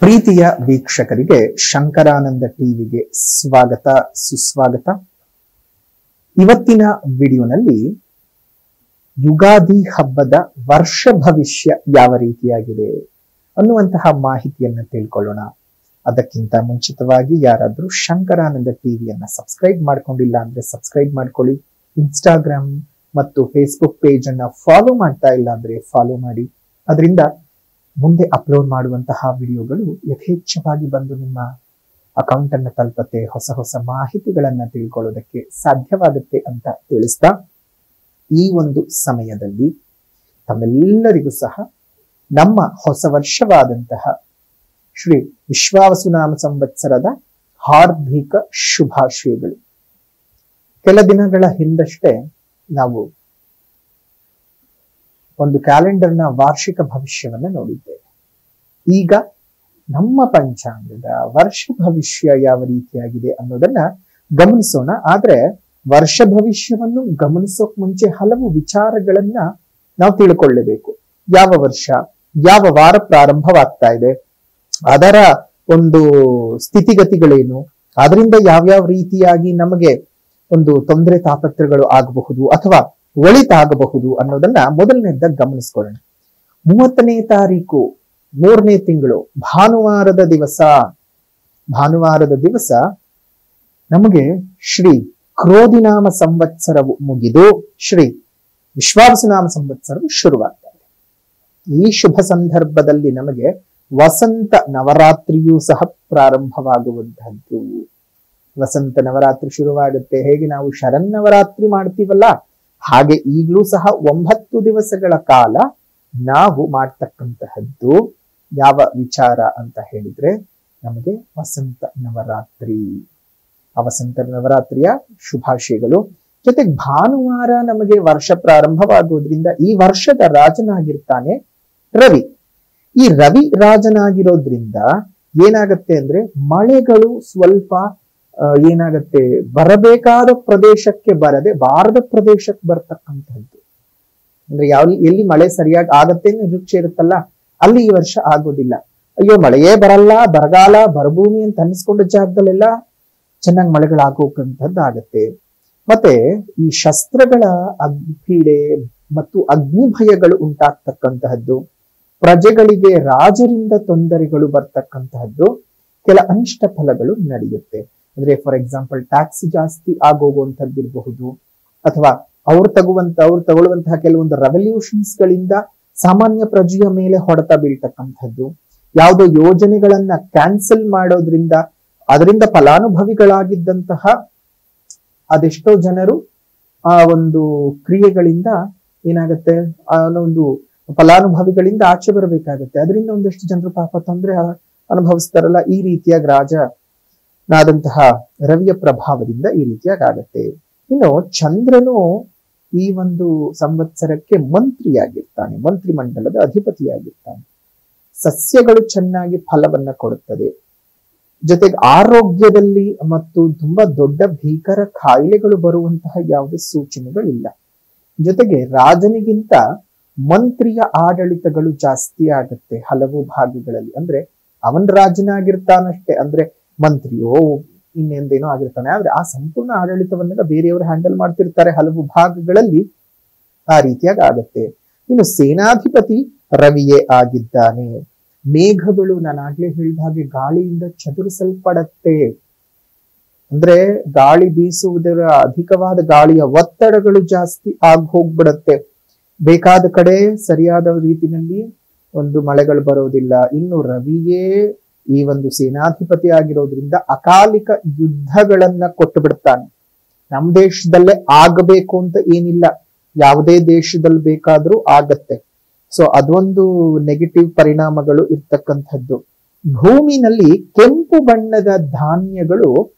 ಪ್ರೀತಿಯ ವೀಕ್ಷಕರಿಗೆ ಶಂಕರಾನಂದ ಟಿವಿಗೆ ಸ್ವಾಗತ ಸುಸ್ವಾಗತ. ಇವತ್ತಿನ ವಿಡಿಯೋನಲ್ಲಿ ಯುಗಾದಿ ಹಬ್ಬದ ವರ್ಷ ಭವಿಷ್ಯ ಯಾವ ರೀತಿಯಾಗಿದೆ ಅನ್ನುವಂತಹ ಮಾಹಿತಿಯನ್ನ ತಿಳ್ಕೊಳ್ಳೋಣ. ಅದಕ್ಕಿಂತ ಮುಂಚಿತವಾಗಿ ಯಾರಾದ್ರೂ ಶಂಕರಾನಂದ ಟಿವಿಯನ್ನ ಸಬ್ಸ್ಕ್ರೈಬ್ ಮಾಡ್ಕೊಂಡಿಲ್ಲ ಅಂದ್ರೆ ಸಬ್ಸ್ಕ್ರೈಬ್ ಮಾಡ್ಕೊಳ್ಳಿ. ಇನ್ಸ್ಟಾಗ್ರಾಮ್ ಮತ್ತು ಫೇಸ್ಬುಕ್ ಪೇಜ್ ಅನ್ನ ಫಾಲೋ ಮಾಡ್ತಾ ಇಲ್ಲ ಅಂದ್ರೆ ಫಾಲೋ ಮಾಡಿ. ಅದರಿಂದ ಮುಂದೆ ಅಪ್ಲೋಡ್ ಮಾಡುವಂತಹ ವಿಡಿಯೋಗಳು ಯಥೇಚ್ಛವಾಗಿ ಬಂದು ನಿಮ್ಮ ಅಕೌಂಟ್ ಅನ್ನು ತಲುಪತ್ತೆ, ಹೊಸ ಹೊಸ ಮಾಹಿತಿಗಳನ್ನ ತಿಳ್ಕೊಳ್ಳೋದಕ್ಕೆ ಸಾಧ್ಯವಾಗುತ್ತೆ ಅಂತ ತಿಳಿಸ್ತಾ, ಈ ಒಂದು ಸಮಯದಲ್ಲಿ ತಮ್ಮೆಲ್ಲರಿಗೂ ಸಹ ನಮ್ಮ ಹೊಸ ವರ್ಷವಾದಂತಹ ಶ್ರೀ ವಿಶ್ವಾವಸುನಾಮ ಸಂವತ್ಸರದ ಹಾರ್ದಿಕ ಶುಭಾಶಯಗಳು. ಕೆಲ ದಿನಗಳ ಹಿಂದಷ್ಟೇ ನಾವು ಒಂದು ಕ್ಯಾಲೆಂಡರ್ನ ವಾರ್ಷಿಕ ಭವಿಷ್ಯವನ್ನ ನೋಡಿದ್ದೇವೆ. ಈಗ ನಮ್ಮ ಪಂಚಾಂಗದ ವರ್ಷ ಭವಿಷ್ಯ ಯಾವ ರೀತಿಯಾಗಿದೆ ಅನ್ನೋದನ್ನ ಗಮನಿಸೋಣ. ಆದ್ರೆ ವರ್ಷ ಭವಿಷ್ಯವನ್ನು ಗಮನಿಸೋಕ್ ಮುಂಚೆ ಹಲವು ವಿಚಾರಗಳನ್ನ ನಾವು ತಿಳ್ಕೊಳ್ಳಬೇಕು. ಯಾವ ವರ್ಷ, ಯಾವ ವಾರ ಪ್ರಾರಂಭವಾಗ್ತಾ ಇದೆ, ಅದರ ಒಂದು ಸ್ಥಿತಿಗತಿಗಳೇನು, ಅದರಿಂದ ಯಾವ್ಯಾವ ರೀತಿಯಾಗಿ ನಮಗೆ ಒಂದು ತೊಂದರೆ ತಾಪತ್ರಗಳು ಆಗಬಹುದು ಅಥವಾ ಒಳಿತಾಗಬಹುದು ಅನ್ನೋದನ್ನ ಮೊದಲನೇದ ಗಮನಿಸ್ಕೊಳ್ಳೋಣ. 30ನೇ ತಾರೀಕು 3ನೇ ತಿಂಗಳು ಭಾನುವಾರದ ದಿವಸ ನಮಗೆ ಶ್ರೀ ಕ್ರೋಧಿನಾಮ ಸಂವತ್ಸರವು ಮುಗಿದು ಶ್ರೀ ವಿಶ್ವಾವಸುನಾಮ ಸಂವತ್ಸರವು ಶುರುವಾಗ್ತಾ ಇದೆ. ಈ ಶುಭ ಸಂದರ್ಭದಲ್ಲಿ ನಮಗೆ ವಸಂತ ನವರಾತ್ರಿಯೂ ಸಹ ಪ್ರಾರಂಭವಾಗುವಂತಹದ್ದು. ವಸಂತ ನವರಾತ್ರಿ ಶುರುವಾಗುತ್ತೆ. ಹೇಗೆ ನಾವು ಶರನ್ನವರಾತ್ರಿ ಮಾಡ್ತೀವಲ್ಲ, ಹಾಗೆ ಈಗಲೂ ಸಹ 9 ದಿವಸಗಳ ಕಾಲ ನಾವು ಮಾಡ್ತಕ್ಕಂತಹದ್ದು ಯಾವ ವಿಚಾರ ಅಂತ ಹೇಳಿದ್ರೆ ನಮಗೆ ವಸಂತ ನವರಾತ್ರಿ. ಆ ವಸಂತ ನವರಾತ್ರಿಯ ಶುಭಾಶಯಗಳು. ಜೊತೆಗೆ ಭಾನುವಾರ ನಮಗೆ ವರ್ಷ ಪ್ರಾರಂಭವಾಗುವುದರಿಂದ ಈ ವರ್ಷದ ರಾಜನಾಗಿರ್ತಾನೆ ರವಿ. ಈ ರವಿ ರಾಜನಾಗಿರೋದ್ರಿಂದ ಏನಾಗತ್ತೆ ಅಂದ್ರೆ ಮಳೆಗಳು ಸ್ವಲ್ಪ ಏನಾಗತ್ತೆ, ಬರಬೇಕಾದ ಪ್ರದೇಶಕ್ಕೆ ಬರದೆ ಬಾರದ ಪ್ರದೇಶಕ್ಕೆ ಬರ್ತಕ್ಕಂಥದ್ದು. ಅಂದ್ರೆ ಎಲ್ಲಿ ಮಳೆ ಸರಿಯಾಗಿ ಆಗತ್ತೆ ನಿರೀಕ್ಷೆ ಇರುತ್ತಲ್ಲ, ಅಲ್ಲಿ ಈ ವರ್ಷ ಆಗೋದಿಲ್ಲ. ಅಯ್ಯೋ ಮಳೆಯೇ ಬರಲ್ಲ, ಬರಗಾಲ ಬರಭೂಮಿ ಅಂತ ಅನಿಸ್ಕೊಂಡ ಜಾಗದಲ್ಲೆಲ್ಲ ಚೆನ್ನಾಗಿ ಮಳೆಗಳಾಗೋಕಂಥದ್ದು ಆಗತ್ತೆ. ಮತ್ತೆ ಈ ಶಸ್ತ್ರಗಳ ಅಗ್ನಿಪೀಡೆ ಮತ್ತು ಅಗ್ನಿ ಭಯಗಳು ಉಂಟಾಗ್ತಕ್ಕಂತಹದ್ದು, ಪ್ರಜೆಗಳಿಗೆ ರಾಜರಿಂದ ತೊಂದರೆಗಳು ಬರ್ತಕ್ಕಂತಹದ್ದು, ಕೆಲ ಅನಿಷ್ಟ ಫಲಗಳು ನಡೆಯುತ್ತೆ. ಅಂದ್ರೆ ಫಾರ್ ಎಕ್ಸಾಂಪಲ್ ಟ್ಯಾಕ್ಸ್ ಜಾಸ್ತಿ ಆಗೋಗುವಂತದ್ದಿರಬಹುದು, ಅಥವಾ ಅವ್ರು ತಗೊಳ್ಳುವಂತಹ ಕೆಲವೊಂದು ರೆವಲ್ಯೂಷನ್ಸ್ ಗಳಿಂದ ಸಾಮಾನ್ಯ ಪ್ರಜೆಯ ಮೇಲೆ ಹೊಡೆತ ಬೀಳ್ತಕ್ಕಂಥದ್ದು, ಯಾವುದೋ ಯೋಜನೆಗಳನ್ನ ಕ್ಯಾನ್ಸಲ್ ಮಾಡೋದ್ರಿಂದ ಅದರಿಂದ ಫಲಾನುಭವಿಗಳಾಗಿದ್ದಂತಹ ಅದೆಷ್ಟೋ ಜನರು ಆ ಒಂದು ಕ್ರಿಯೆಗಳಿಂದ ಏನಾಗತ್ತೆ, ಆ ಒಂದು ಫಲಾನುಭವಿಗಳಿಂದ ಆಚೆ ಬರಬೇಕಾಗತ್ತೆ. ಅದರಿಂದ ಒಂದಷ್ಟು ಜನರು ಪಾಪ ತೊಂದರೆ ಅನುಭವಿಸ್ತಾರಲ್ಲ. ಈ ರೀತಿಯಾಗಿ ರಾಜನಾದಂತಹ ರವಿಯ ಪ್ರಭಾವದಿಂದ ಈ ರೀತಿಯಾಗಿ ಆಗತ್ತೆ. ಇನ್ನು ಚಂದ್ರನು ಈ ಒಂದು ಸಂವತ್ಸರಕ್ಕೆ ಮಂತ್ರಿಯಾಗಿರ್ತಾನೆ, ಮಂತ್ರಿಮಂಡಲದ ಅಧಿಪತಿಯಾಗಿರ್ತಾನೆ. ಸಸ್ಯಗಳು ಚೆನ್ನಾಗಿ ಫಲವನ್ನ ಕೊಡುತ್ತದೆ. ಜೊತೆಗೆ ಆರೋಗ್ಯದಲ್ಲಿ ಮತ್ತು ತುಂಬಾ ದೊಡ್ಡ ಭೀಕರ ಕಾಯಿಲೆಗಳು ಬರುವಂತಹ ಯಾವುದೇ ಸೂಚನೆಗಳಿಲ್ಲ. ಜೊತೆಗೆ ರಾಜನಿಗಿಂತ ಮಂತ್ರಿಯ ಆಡಳಿತಗಳು ಜಾಸ್ತಿ ಆಗತ್ತೆ ಹಲವು ಭಾಗಗಳಲ್ಲಿ. ಅಂದ್ರೆ ಅವನ್ ರಾಜನಾಗಿರ್ತಾನಷ್ಟೇ, ಅಂದ್ರೆ ಮಂತ್ರಿಯೋ ಇನ್ನೇಂದೇನೋ ಆಗಿರ್ತಾನೆ, ಆದ್ರೆ ಆ ಸಂಪೂರ್ಣ ಆಡಳಿತವನ್ನೆಲ್ಲ ಬೇರೆಯವರು ಹ್ಯಾಂಡಲ್ ಮಾಡ್ತಿರ್ತಾರೆ ಹಲವು ಭಾಗಗಳಲ್ಲಿ. ಆ ರೀತಿಯಾಗಿ ಆಗತ್ತೆ. ಇನ್ನು ಸೇನಾಧಿಪತಿ ರವಿಯೇ ಆಗಿದ್ದಾನೆ. ಮೇಘಗಳು ನಾನು ಆಗ್ಲೇ ಹೇಳಿದ ಹಾಗೆ ಗಾಳಿಯಿಂದ ಚದುರಿಸಲ್ಪಡತ್ತೆ. ಅಂದ್ರೆ ಗಾಳಿ ಬೀಸುವುದರ ಅಧಿಕವಾದ ಗಾಳಿಯ ಒತ್ತಡಗಳು ಜಾಸ್ತಿ ಆಗಿ ಹೋಗ್ಬಿಡತ್ತೆ. ಬೇಕಾದ ಕಡೆ ಸರಿಯಾದ ರೀತಿಯಲ್ಲಿ ಒಂದು ಮಳೆಗಳು ಬರೋದಿಲ್ಲ. ಇನ್ನು ರವಿಯೇ ಈ ಒಂದು ಸೇನಾಧಿಪತಿ ಆಗಿರೋದ್ರಿಂದ ಅಕಾಲಿಕ ಯುದ್ಧಗಳನ್ನ ಕೊಟ್ಟು ಬಿಡ್ತಾನೆ. ನಮ್ಮ ದೇಶದಲ್ಲೇ ಆಗಬೇಕು ಅಂತ ಏನಿಲ್ಲ, ಯಾವುದೇ ದೇಶದಲ್ಲಿ ಬೇಕಾದ್ರೂ ಆಗತ್ತೆ. ಸೊ ಅದೊಂದು ನೆಗೆಟಿವ್ ಪರಿಣಾಮಗಳು ಇರ್ತಕ್ಕಂಥದ್ದು. ಭೂಮಿನಲ್ಲಿ ಕೆಂಪು ಬಣ್ಣದ ಧಾನ್ಯಗಳು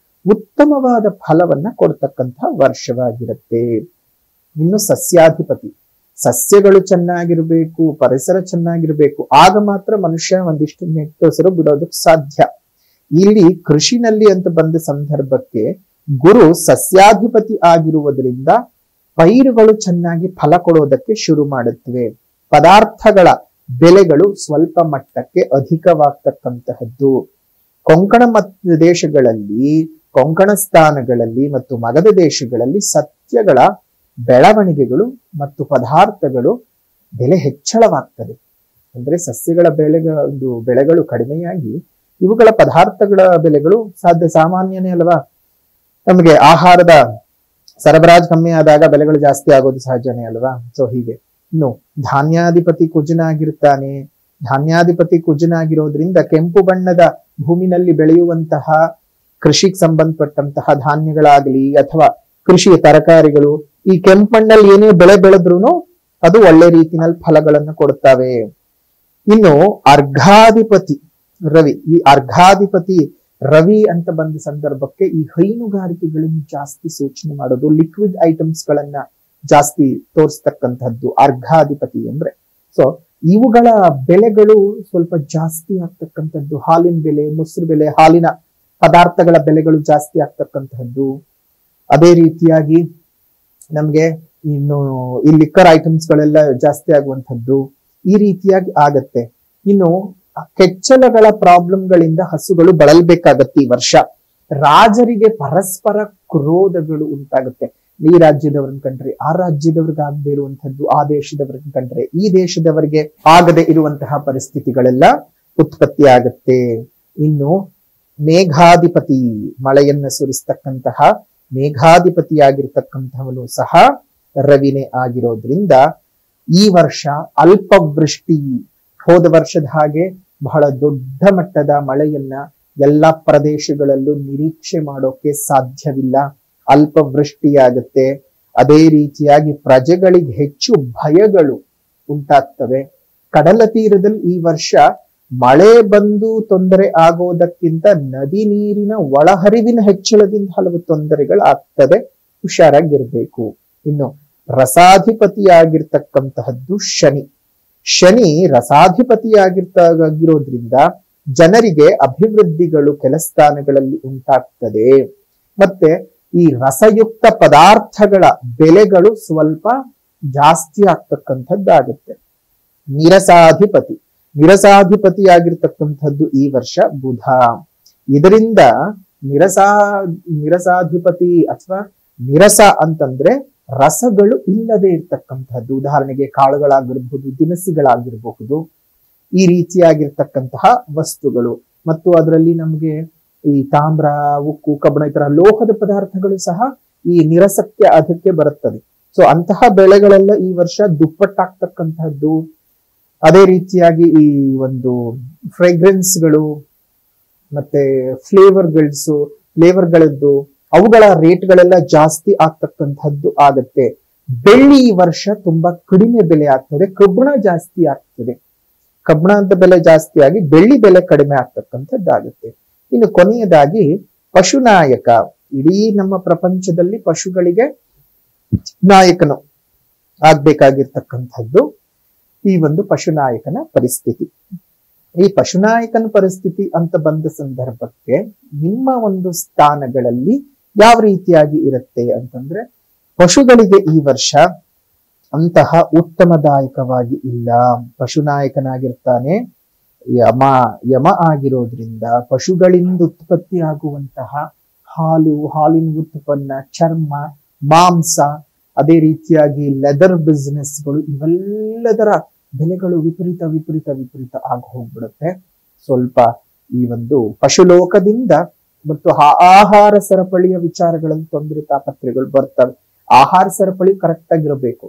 ಉತ್ತಮವಾದ ಫಲವನ್ನ ಕೊಡ್ತಕ್ಕಂತಹ ವರ್ಷವಾಗಿರುತ್ತೆ. ಇನ್ನು ಸಸ್ಯಾಧಿಪತಿ, ಸಸ್ಯಗಳು ಚೆನ್ನಾಗಿರ್ಬೇಕು, ಪರಿಸರ ಚೆನ್ನಾಗಿರ್ಬೇಕು, ಆಗ ಮಾತ್ರ ಮನುಷ್ಯ ಒಂದಿಷ್ಟು ನೆಟ್ಟೊಸರು ಬಿಡೋದಕ್ಕೆ ಸಾಧ್ಯ. ಇಲ್ಲಿ ಕೃಷಿನಲ್ಲಿ ಅಂತ ಬಂದ ಸಂದರ್ಭಕ್ಕೆ ಗುರು ಸಸ್ಯಾಧಿಪತಿ ಆಗಿರುವುದರಿಂದ ಪೈರುಗಳು ಚೆನ್ನಾಗಿ ಫಲ ಕೊಡೋದಕ್ಕೆ ಶುರು ಮಾಡುತ್ತವೆ. ಪದಾರ್ಥಗಳ ಬೆಲೆಗಳು ಸ್ವಲ್ಪ ಮಟ್ಟಕ್ಕೆ ಅಧಿಕವಾಗ್ತಕ್ಕಂತಹದ್ದು. ಕೊಂಕಣ ದೇಶಗಳಲ್ಲಿ, ಕೊಂಕಣ ಸ್ಥಾನಗಳಲ್ಲಿ ಮತ್ತು ಮಗಧ ದೇಶಗಳಲ್ಲಿ ಸಸ್ಯಗಳ ಬೆಳವಣಿಗೆಗಳು ಮತ್ತು ಪದಾರ್ಥಗಳು ಬೆಲೆ ಹೆಚ್ಚಳವಾಗ್ತದೆ. ಅಂದ್ರೆ ಸಸ್ಯಗಳ ಬೆಳೆಗಳು ಕಡಿಮೆಯಾಗಿ ಇವುಗಳ ಪದಾರ್ಥಗಳ ಬೆಲೆಗಳು ಸಾಮಾನ್ಯನೇ ಅಲ್ವಾ. ನಮಗೆ ಆಹಾರದ ಸರಬರಾಜು ಕಮ್ಮಿ ಆದಾಗ ಬೆಲೆಗಳು ಜಾಸ್ತಿ ಆಗೋದು ಸಹಜನೇ ಅಲ್ವಾ. ಸೊ ಹೀಗೆ ಇನ್ನು ಧಾನ್ಯಾಧಿಪತಿ ಕುಜನಾಗಿರ್ತಾನೆ. ಧಾನ್ಯಾಧಿಪತಿ ಕುಜನಾಗಿರೋದ್ರಿಂದ ಕೆಂಪು ಬಣ್ಣದ ಭೂಮಿನಲ್ಲಿ ಬೆಳೆಯುವಂತಹ ಕೃಷಿಗೆ ಸಂಬಂಧಪಟ್ಟಂತಹ ಧಾನ್ಯಗಳಾಗ್ಲಿ ಅಥವಾ ಕೃಷಿಯ ತರಕಾರಿಗಳು ಈ ಕೆಂಪು ಮಣ್ಣಲ್ಲಿ ಏನೇ ಬೆಳೆ ಬೆಳೆದ್ರು ಅದು ಒಳ್ಳೆ ರೀತಿನಲ್ಲಿ ಫಲಗಳನ್ನು ಕೊಡ್ತವೆ. ಇನ್ನು ಅರ್ಘಾಧಿಪತಿ ರವಿ, ಈ ಅರ್ಘಾಧಿಪತಿ ರವಿ ಅಂತ ಬಂದ ಸಂದರ್ಭಕ್ಕೆ ಈ ಹೈನುಗಾರಿಕೆಗಳನ್ನು ಜಾಸ್ತಿ ಸೂಚನೆ ಮಾಡೋದು, ಲಿಕ್ವಿಡ್ ಐಟಮ್ಸ್ ಗಳನ್ನ ಜಾಸ್ತಿ ತೋರಿಸ್ತಕ್ಕಂಥದ್ದು ಅರ್ಘಾಧಿಪತಿ ಅಂದ್ರೆ. ಸೊ ಇವುಗಳ ಬೆಲೆಗಳು ಸ್ವಲ್ಪ ಜಾಸ್ತಿ ಆಗ್ತಕ್ಕಂಥದ್ದು. ಹಾಲಿನ ಬೆಲೆ, ಮೊಸರು ಬೆಲೆ, ಹಾಲಿನ ಪದಾರ್ಥಗಳ ಬೆಲೆಗಳು ಜಾಸ್ತಿ ಆಗ್ತಕ್ಕಂಥದ್ದು. ಅದೇ ರೀತಿಯಾಗಿ ನಮ್ಗೆ ಇನ್ನು ಈ ಲಿಕ್ಕರ್ ಐಟಮ್ಸ್ ಗಳೆಲ್ಲ ಜಾಸ್ತಿ ಆಗುವಂಥದ್ದು ಈ ರೀತಿಯಾಗಿ ಆಗತ್ತೆ. ಇನ್ನು ಕೆಚ್ಚಲಗಳ ಪ್ರಾಬ್ಲಮ್ಗಳಿಂದ ಹಸುಗಳು ಬಳಲ್ಬೇಕಾಗತ್ತೆ ಈ ವರ್ಷ. ರಾಜರಿಗೆ ಪರಸ್ಪರ ಕ್ರೋಧಗಳು ಉಂಟಾಗುತ್ತೆ. ಈ ರಾಜ್ಯದವ್ರನ್ನ ಕಂಡ್ರೆ ಆ ರಾಜ್ಯದವ್ರಿಗೆ ಆಗದೆ ಇರುವಂತಹದ್ದು, ಆ ದೇಶದವ್ರನ್ನ ಕಂಡ್ರೆ ಈ ದೇಶದವರಿಗೆ ಆಗದೆ ಇರುವಂತಹ ಪರಿಸ್ಥಿತಿಗಳೆಲ್ಲ ಉತ್ಪತ್ತಿ ಆಗತ್ತೆ. ಇನ್ನು ಮೇಘಾಧಿಪತಿ, ಮಳೆಯನ್ನ ಸುರಿಸ್ತಕ್ಕಂತಹ ಮೇಘಾಧಿಪತಿಯಾಗಿರ್ತಕ್ಕಂಥವನು ಸಹ ರವಿನೇ ಆಗಿರೋದ್ರಿಂದ ಈ ವರ್ಷ ಅಲ್ಪವೃಷ್ಟಿ, ಹೋದ ವರ್ಷದ ಹಾಗೆ ಬಹಳ ದೊಡ್ಡ ಮಟ್ಟದ ಮಳೆಯನ್ನ ಎಲ್ಲಾ ಪ್ರದೇಶಗಳಲ್ಲೂ ನಿರೀಕ್ಷೆ ಮಾಡೋಕೆ ಸಾಧ್ಯವಿಲ್ಲ. ಅಲ್ಪವೃಷ್ಟಿಯಾಗುತ್ತೆ. ಅದೇ ರೀತಿಯಾಗಿ ಪ್ರಜೆಗಳಿಗೆ ಹೆಚ್ಚು ಭಯಗಳು ಉಂಟಾಗ್ತವೆ. ಕಡಲ ತೀರದಲ್ಲಿ ಈ ವರ್ಷ ಮಳೆ ಬಂದು ತೊಂದರೆ ಆಗೋದಕ್ಕಿಂತ ನದಿ ನೀರಿನ ಒಳಹರಿವಿನ ಹೆಚ್ಚಳದಿಂದ ಹಲವು ತೊಂದರೆಗಳು ಆಗ್ತದೆ. ಹುಷಾರಾಗಿರ್ಬೇಕು. ಇನ್ನು ರಸಾಧಿಪತಿಯಾಗಿರ್ತಕ್ಕಂತಹದ್ದು ಶನಿ. ಶನಿ ರಸಾಧಿಪತಿಯಾಗಿರೋದ್ರಿಂದ ಜನರಿಗೆ ಅಭಿವೃದ್ಧಿಗಳು ಕೆಲ ಸ್ಥಾನಗಳಲ್ಲಿ ಉಂಟಾಗ್ತದೆ. ಮತ್ತೆ ಈ ರಸಯುಕ್ತ ಪದಾರ್ಥಗಳ ಬೆಲೆಗಳು ಸ್ವಲ್ಪ ಜಾಸ್ತಿ ಆಗ್ತಕ್ಕಂಥದ್ದಾಗುತ್ತೆ. ನಿರಸಾಧಿಪತಿಯಾಗಿರ್ತಕ್ಕಂಥದ್ದು ಈ ವರ್ಷ ಬುಧ. ಇದರಿಂದ ನಿರಸಾಧಿಪತಿ ಅಥವಾ ನಿರಸ ಅಂತಂದ್ರೆ ರಸಗಳು ಇಲ್ಲದೆ ಇರ್ತಕ್ಕಂಥದ್ದು. ಉದಾಹರಣೆಗೆ ಕಾಳುಗಳಾಗಿರಬಹುದು, ದಿನಸಿಗಳಾಗಿರಬಹುದು, ಈ ರೀತಿಯಾಗಿರ್ತಕ್ಕಂತಹ ವಸ್ತುಗಳು. ಮತ್ತು ಅದರಲ್ಲಿ ನಮಗೆ ಈ ತಾಮ್ರ, ಉಕ್ಕು, ಕಬ್ಬಣ ಈ ತರ ಲೋಹದ ಪದಾರ್ಥಗಳು ಸಹ ಈ ನಿರಸಕ್ಕೆ ಅದಕ್ಕೆ ಬರುತ್ತದೆ. ಸೊ ಅಂತಹ ಬೆಳೆಗಳೆಲ್ಲ ಈ ವರ್ಷ ದುಪ್ಪಟ್ಟಾಗ್ತಕ್ಕಂತಹದ್ದು. ಅದೇ ರೀತಿಯಾಗಿ ಈ ಒಂದು ಫ್ರೇಗ್ರೆನ್ಸ್ಗಳು ಮತ್ತೆ ಫ್ಲೇವರ್ಗಳದ್ದು ಅವುಗಳ ರೇಟ್ಗಳೆಲ್ಲ ಜಾಸ್ತಿ ಆಗ್ತಕ್ಕಂಥದ್ದು ಆಗತ್ತೆ. ಬೆಳ್ಳಿ ಈ ವರ್ಷ ತುಂಬಾ ಕಡಿಮೆ ಬೆಲೆ ಆಗ್ತದೆ. ಕಬ್ಬಣ ಜಾಸ್ತಿ ಆಗ್ತದೆ. ಕಬ್ಬಣದ ಬೆಲೆ ಜಾಸ್ತಿ ಆಗಿ ಬೆಳ್ಳಿ ಬೆಲೆ ಕಡಿಮೆ ಆಗ್ತಕ್ಕಂಥದ್ದಾಗುತ್ತೆ. ಇನ್ನು ಕೊನೆಯದಾಗಿ ಪಶುನಾಯಕ. ಇಡೀ ನಮ್ಮ ಪ್ರಪಂಚದಲ್ಲಿ ಪಶುಗಳಿಗೆ ನಾಯಕನು ಆಗ್ಬೇಕಾಗಿರ್ತಕ್ಕಂಥದ್ದು ಈ ಒಂದು ಪಶುನಾಯಕನ ಪರಿಸ್ಥಿತಿ. ಈ ಪಶುನಾಯಕನ ಪರಿಸ್ಥಿತಿ ಅಂತ ಬಂದ ಸಂದರ್ಭಕ್ಕೆ ನಿಮ್ಮ ಒಂದು ಸ್ಥಾನಗಳಲ್ಲಿ ಯಾವ ರೀತಿಯಾಗಿ ಇರುತ್ತೆ ಅಂತಂದ್ರೆ, ಪಶುಗಳಿಗೆ ಈ ವರ್ಷ ಅಂತಹ ಉತ್ತಮದಾಯಕವಾಗಿ ಇಲ್ಲ. ಪಶುನಾಯಕನಾಗಿರ್ತಾನೆ ಯಮ ಆಗಿರೋದ್ರಿಂದ ಪಶುಗಳಿಂದ ಉತ್ಪತ್ತಿ ಆಗುವಂತಹ ಹಾಲು, ಹಾಲಿನ ಉತ್ಪನ್ನ, ಚರ್ಮ, ಮಾಂಸ, ಅದೇ ರೀತಿಯಾಗಿ ಲೆದರ್ ಬಿಸ್ನೆಸ್ಗಳು ಇವೆಲ್ಲದರ ಬೆಲೆಗಳು ವಿಪರೀತ ಆಗಿ ಹೋಗ್ಬಿಡುತ್ತೆ. ಸ್ವಲ್ಪ ಈ ಒಂದು ಪಶುಲೋಕದಿಂದ ಮತ್ತು ಆಹಾರ ಸರಪಳಿಯ ವಿಚಾರಗಳಲ್ಲಿ ತೊಂದರೆ ತಾಪತ್ರೆಗಳು ಬರ್ತವೆ. ಆಹಾರ ಸರಪಳಿ ಕರೆಕ್ಟ್ ಆಗಿರಬೇಕು.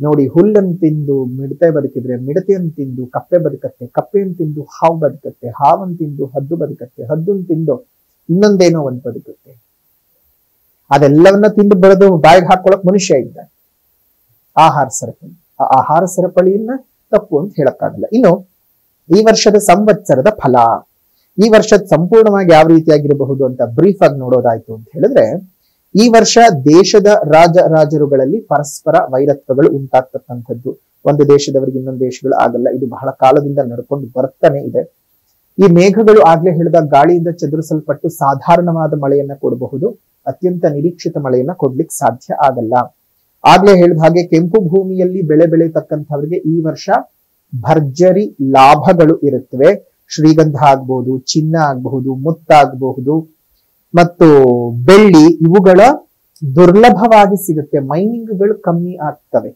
ನೋಡಿ, ಹುಲ್ಲನ್ನು ತಿಂದು ಮಿಡತೆ ಬದುಕಿದ್ರೆ ಮಿಡತೆಯನ್ನು ತಿಂದು ಕಪ್ಪೆ ಬದುಕತ್ತೆ, ಕಪ್ಪೆಯನ್ನು ತಿಂದು ಹಾವು ಬದುಕತ್ತೆ, ಹಾವನ್ನು ತಿಂದು ಹದ್ದು ಬದುಕತ್ತೆ, ಹದ್ದನ್ನು ತಿಂದು ಇನ್ನೊಂದೇನೋ ಒಂದು ಬದುಕತ್ತೆ. ಅದೆಲ್ಲವನ್ನ ತಿಂದು ಬರೆದು ಬಾಯಿಗೆ ಹಾಕೊಳಕ್ ಮನುಷ್ಯ ಇದ್ದಾನೆ. ಆಹಾರ ಸರಪಳಿ, ಆ ಆಹಾರ ಸರಪಳಿಯನ್ನ ತಪ್ಪು ಅಂತ ಹೇಳಕ್ಕಾಗಲ್ಲ. ಇನ್ನು ಈ ವರ್ಷದ ಸಂವತ್ಸರದ ಫಲ, ಈ ವರ್ಷದ ಸಂಪೂರ್ಣವಾಗಿ ಯಾವ ರೀತಿಯಾಗಿರಬಹುದು ಅಂತ ಬ್ರೀಫ್ ಆಗಿ ನೋಡೋದಾಯ್ತು ಅಂತ ಹೇಳಿದ್ರೆ, ಈ ವರ್ಷ ದೇಶದ ರಾಜರುಗಳಲ್ಲಿ ಪರಸ್ಪರ ವೈರತ್ವಗಳು ಉಂಟಾಗ್ತಕ್ಕಂಥದ್ದು. ಒಂದು ದೇಶದವರಿಗೆ ಇನ್ನೊಂದು ದೇಶಗಳು ಆಗಲ್ಲ. ಇದು ಬಹಳ ಕಾಲದಿಂದ ನಡ್ಕೊಂಡು ಬರ್ತಾನೆ ಇದೆ. ಈ ಮೇಘಗಳು ಆಗ್ಲೇ ಹೇಳಿದ ಗಾಳಿಯಿಂದ ಚದುರಿಸಲ್ಪಟ್ಟು ಸಾಧಾರಣವಾದ ಮಳೆಯನ್ನ ಕೊಡಬಹುದು, ಅತ್ಯಂತ ನಿರೀಕ್ಷಿತ ಮಳೆಯನ್ನ ಕೊಡ್ಲಿಕ್ಕೆ ಸಾಧ್ಯ ಆಗಲ್ಲ. ಆಗ್ಲೇ ಹೇಳಿದ ಹಾಗೆ ಕೆಂಪು ಭೂಮಿಯಲ್ಲಿ ಬೆಳೆ ಬೆಳೆಯತಕ್ಕಂಥವ್ರಿಗೆ ಈ ವರ್ಷ ಭರ್ಜರಿ ಲಾಭಗಳು ಇರುತ್ತವೆ. ಶ್ರೀಗಂಧ ಆಗ್ಬಹುದು, ಚಿನ್ನ ಆಗಬಹುದು, ಮುತ್ತಾಗಬಹುದು ಮತ್ತು ಬೆಳ್ಳಿ ಇವುಗಳ ದುರ್ಲಭವಾಗಿ ಸಿಗುತ್ತೆ. ಮೈನಿಂಗ್ಗಳು ಕಮ್ಮಿ ಆಗ್ತವೆ,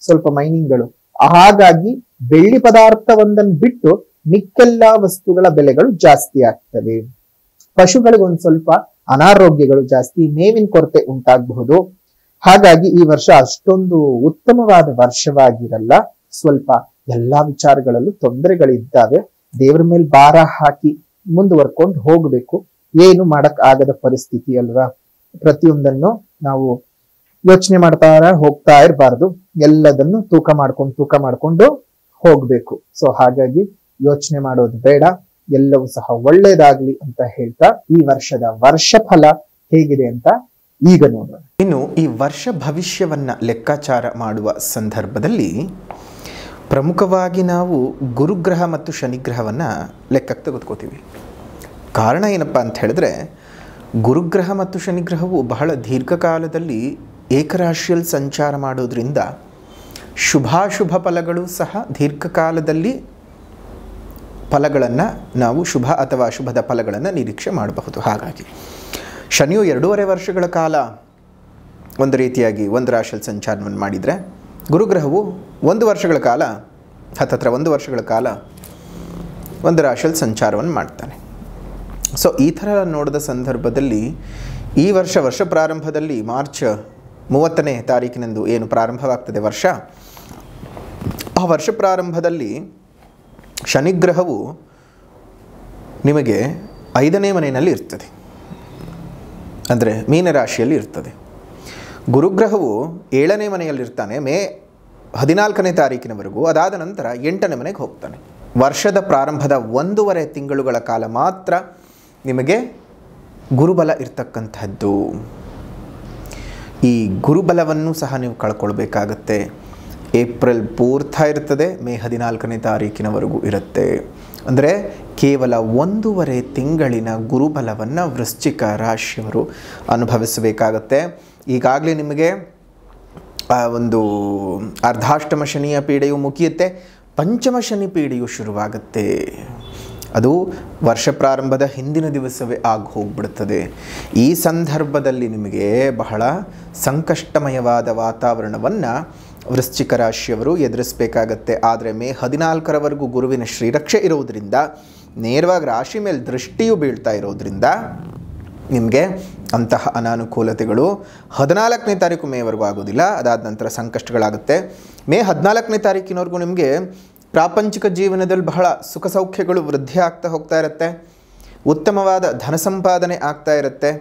ಸ್ವಲ್ಪ ಮೈನಿಂಗ್ಗಳು. ಹಾಗಾಗಿ ಬೆಳ್ಳಿ ಪದಾರ್ಥವೊಂದನ್ನು ಬಿಟ್ಟು ಮಿಕ್ಕೆಲ್ಲಾ ವಸ್ತುಗಳ ಬೆಲೆಗಳು ಜಾಸ್ತಿ ಆಗ್ತವೆ. ಪಶುಗಳಿಗೆ ಒಂದ್ ಸ್ವಲ್ಪ ಅನಾರೋಗ್ಯಗಳು ಜಾಸ್ತಿ, ಮೇವಿನ ಕೊರತೆ ಉಂಟಾಗಬಹುದು. ಹಾಗಾಗಿ ಈ ವರ್ಷ ಅಷ್ಟೊಂದು ಉತ್ತಮವಾದ ವರ್ಷವಾಗಿರಲ್ಲ. ಸ್ವಲ್ಪ ಎಲ್ಲಾ ವಿಚಾರಗಳಲ್ಲೂ ತೊಂದರೆಗಳಿದ್ದಾವೆ. ದೇವರ ಮೇಲೆ ಭಾರ ಹಾಕಿ ಮುಂದುವರ್ಕೊಂಡು ಹೋಗ್ಬೇಕು. ಏನು ಮಾಡಕ್ ಆಗದ ಪರಿಸ್ಥಿತಿ ಅಲ್ವಾ. ಪ್ರತಿಯೊಂದನ್ನು ನಾವು ಯೋಚನೆ ಹೋಗ್ತಾ ಇರಬಾರ್ದು. ಎಲ್ಲದನ್ನು ತೂಕ ಮಾಡ್ಕೊಂಡು ಹೋಗ್ಬೇಕು. ಸೊ ಹಾಗಾಗಿ ಯೋಚನೆ ಮಾಡೋದು ಬೇಡ. ಎಲ್ಲವೂ ಸಹ ಒಳ್ಳೇದಾಗ್ಲಿ ಅಂತ ಹೇಳ್ತಾ ಈ ವರ್ಷದ ವರ್ಷಫಲ ಹೇಗಿದೆ ಅಂತ ಈಗ ನೋಡೋಣ. ಇನ್ನು ಈ ವರ್ಷ ಭವಿಷ್ಯವನ್ನ ಲೆಕ್ಕಾಚಾರ ಮಾಡುವ ಸಂದರ್ಭದಲ್ಲಿ ಪ್ರಮುಖವಾಗಿ ನಾವು ಗುರುಗ್ರಹ ಮತ್ತು ಶನಿಗ್ರಹವನ್ನ ಲೆಕ್ಕಕ್ಕೆ ತೆಗೆದುಕೋತೀವಿ. ಕಾರಣ ಏನಪ್ಪಾ ಅಂತ ಹೇಳಿದ್ರೆ, ಗುರುಗ್ರಹ ಮತ್ತು ಶನಿಗ್ರಹವು ಬಹಳ ದೀರ್ಘಕಾಲದಲ್ಲಿ ಏಕರಾಶಿಯಲ್ಲಿ ಸಂಚಾರ ಮಾಡೋದ್ರಿಂದ ಶುಭಾಶುಭ ಫಲಗಳು ಸಹ ದೀರ್ಘಕಾಲದಲ್ಲಿ ಫಲಗಳನ್ನು ನಾವು ಶುಭ ಅಥವಾ ಅಶುಭದ ಫಲಗಳನ್ನು ನಿರೀಕ್ಷೆ ಮಾಡಬಹುದು. ಹಾಗಾಗಿ ಶನಿಯು 2.5 ವರ್ಷಗಳ ಕಾಲ ಒಂದು ರೀತಿಯಾಗಿ ಒಂದು ರಾಶಿಯಲ್ಲಿ ಸಂಚಾರವನ್ನು ಮಾಡಿದರೆ, ಗುರುಗ್ರಹವು 1 ವರ್ಷಗಳ ಕಾಲ ಹತ್ತತ್ರ 1 ವರ್ಷಗಳ ಕಾಲ ಒಂದು ರಾಶಿಯಲ್ಲಿ ಸಂಚಾರವನ್ನು ಮಾಡ್ತಾನೆ. ಸೊ ಈ ಥರ ನೋಡಿದ ಸಂದರ್ಭದಲ್ಲಿ ಈ ವರ್ಷ ಪ್ರಾರಂಭದಲ್ಲಿ ಮಾರ್ಚ್ 30ನೇ ತಾರೀಕಿನಂದು ಏನು ಪ್ರಾರಂಭವಾಗ್ತದೆ ವರ್ಷ, ಆ ವರ್ಷ ಪ್ರಾರಂಭದಲ್ಲಿ ಶನಿಗ್ರಹವು ನಿಮಗೆ 5ನೇ ಮನೆಯಲ್ಲಿ ಇರ್ತದೆ, ಅಂದರೆ ಮೀನರಾಶಿಯಲ್ಲಿ ಇರ್ತದೆ. ಗುರುಗ್ರಹವು 7ನೇ ಮನೆಯಲ್ಲಿರ್ತಾನೆ ಮೇ 14ನೇ ತಾರೀಕಿನವರೆಗೂ. ಅದಾದ ನಂತರ 8ನೇ ಮನೆಗೆ ಹೋಗ್ತಾನೆ. ವರ್ಷದ ಪ್ರಾರಂಭದ 1.5 ತಿಂಗಳುಗಳ ಕಾಲ ಮಾತ್ರ ನಿಮಗೆ ಗುರುಬಲ ಇರ್ತಕ್ಕಂಥದ್ದು. ಈ ಗುರುಬಲವನ್ನು ಸಹ ನೀವು ಕಳ್ಕೊಳ್ಬೇಕಾಗತ್ತೆ. ಏಪ್ರಿಲ್ ಪೂರ್ತ ಇರ್ತದೆ, ಮೇ 14ನೇ ತಾರೀಕಿನವರೆಗೂ ಇರುತ್ತೆ. ಅಂದರೆ ಕೇವಲ 1.5 ತಿಂಗಳಿನ ಗುರುಬಲವನ್ನು ವೃಶ್ಚಿಕ ರಾಶಿಯವರು ಅನುಭವಿಸಬೇಕಾಗತ್ತೆ. ಈಗಾಗಲೇ ನಿಮಗೆ ಒಂದು ಅರ್ಧಾಷ್ಟಮ ಶನಿಯ ಪೀಡೆಯು ಮುಗಿಯುತ್ತೆ, ಪಂಚಮ ಶನಿ ಪೀಡೆಯು ಶುರುವಾಗುತ್ತೆ. ಅದು ವರ್ಷ ಪ್ರಾರಂಭದ ಹಿಂದಿನ ದಿವಸವೇ ಆಗಿ ಹೋಗ್ಬಿಡುತ್ತದೆ. ಈ ಸಂದರ್ಭದಲ್ಲಿ ನಿಮಗೆ ಬಹಳ ಸಂಕಷ್ಟಮಯವಾದ ವಾತಾವರಣವನ್ನು ವೃಶ್ಚಿಕ ರಾಶಿಯವರು ಎದುರಿಸಬೇಕಾಗತ್ತೆ. ಆದರೆ ಮೇ 14ರವರೆಗೂ ಗುರುವಿನ ಶ್ರೀರಕ್ಷೆ ಇರುವುದರಿಂದ, ನೇರವಾಗಿ ರಾಶಿ ಮೇಲೆ ದೃಷ್ಟಿಯು ಬೀಳ್ತಾ ಇರೋದ್ರಿಂದ ನಿಮಗೆ ಅಂತಹ ಅನಾನುಕೂಲತೆಗಳು 14ನೇ ತಾರೀಕು ಮೇವರೆಗೂ ಆಗೋದಿಲ್ಲ. ಅದಾದ ನಂತರ ಸಂಕಷ್ಟಗಳಾಗುತ್ತೆ. ಮೇ 14ನೇ ತಾರೀಕಿನವರೆಗೂ ನಿಮಗೆ ಪ್ರಾಪಂಚಿಕ ಜೀವನದಲ್ಲಿ ಬಹಳ ಸುಖ ಸೌಖ್ಯಗಳು ವೃದ್ಧಿ ಆಗ್ತಾ ಹೋಗ್ತಾ ಇರುತ್ತೆ. ಉತ್ತಮವಾದ ಧನ ಸಂಪಾದನೆ ಆಗ್ತಾ ಇರುತ್ತೆ.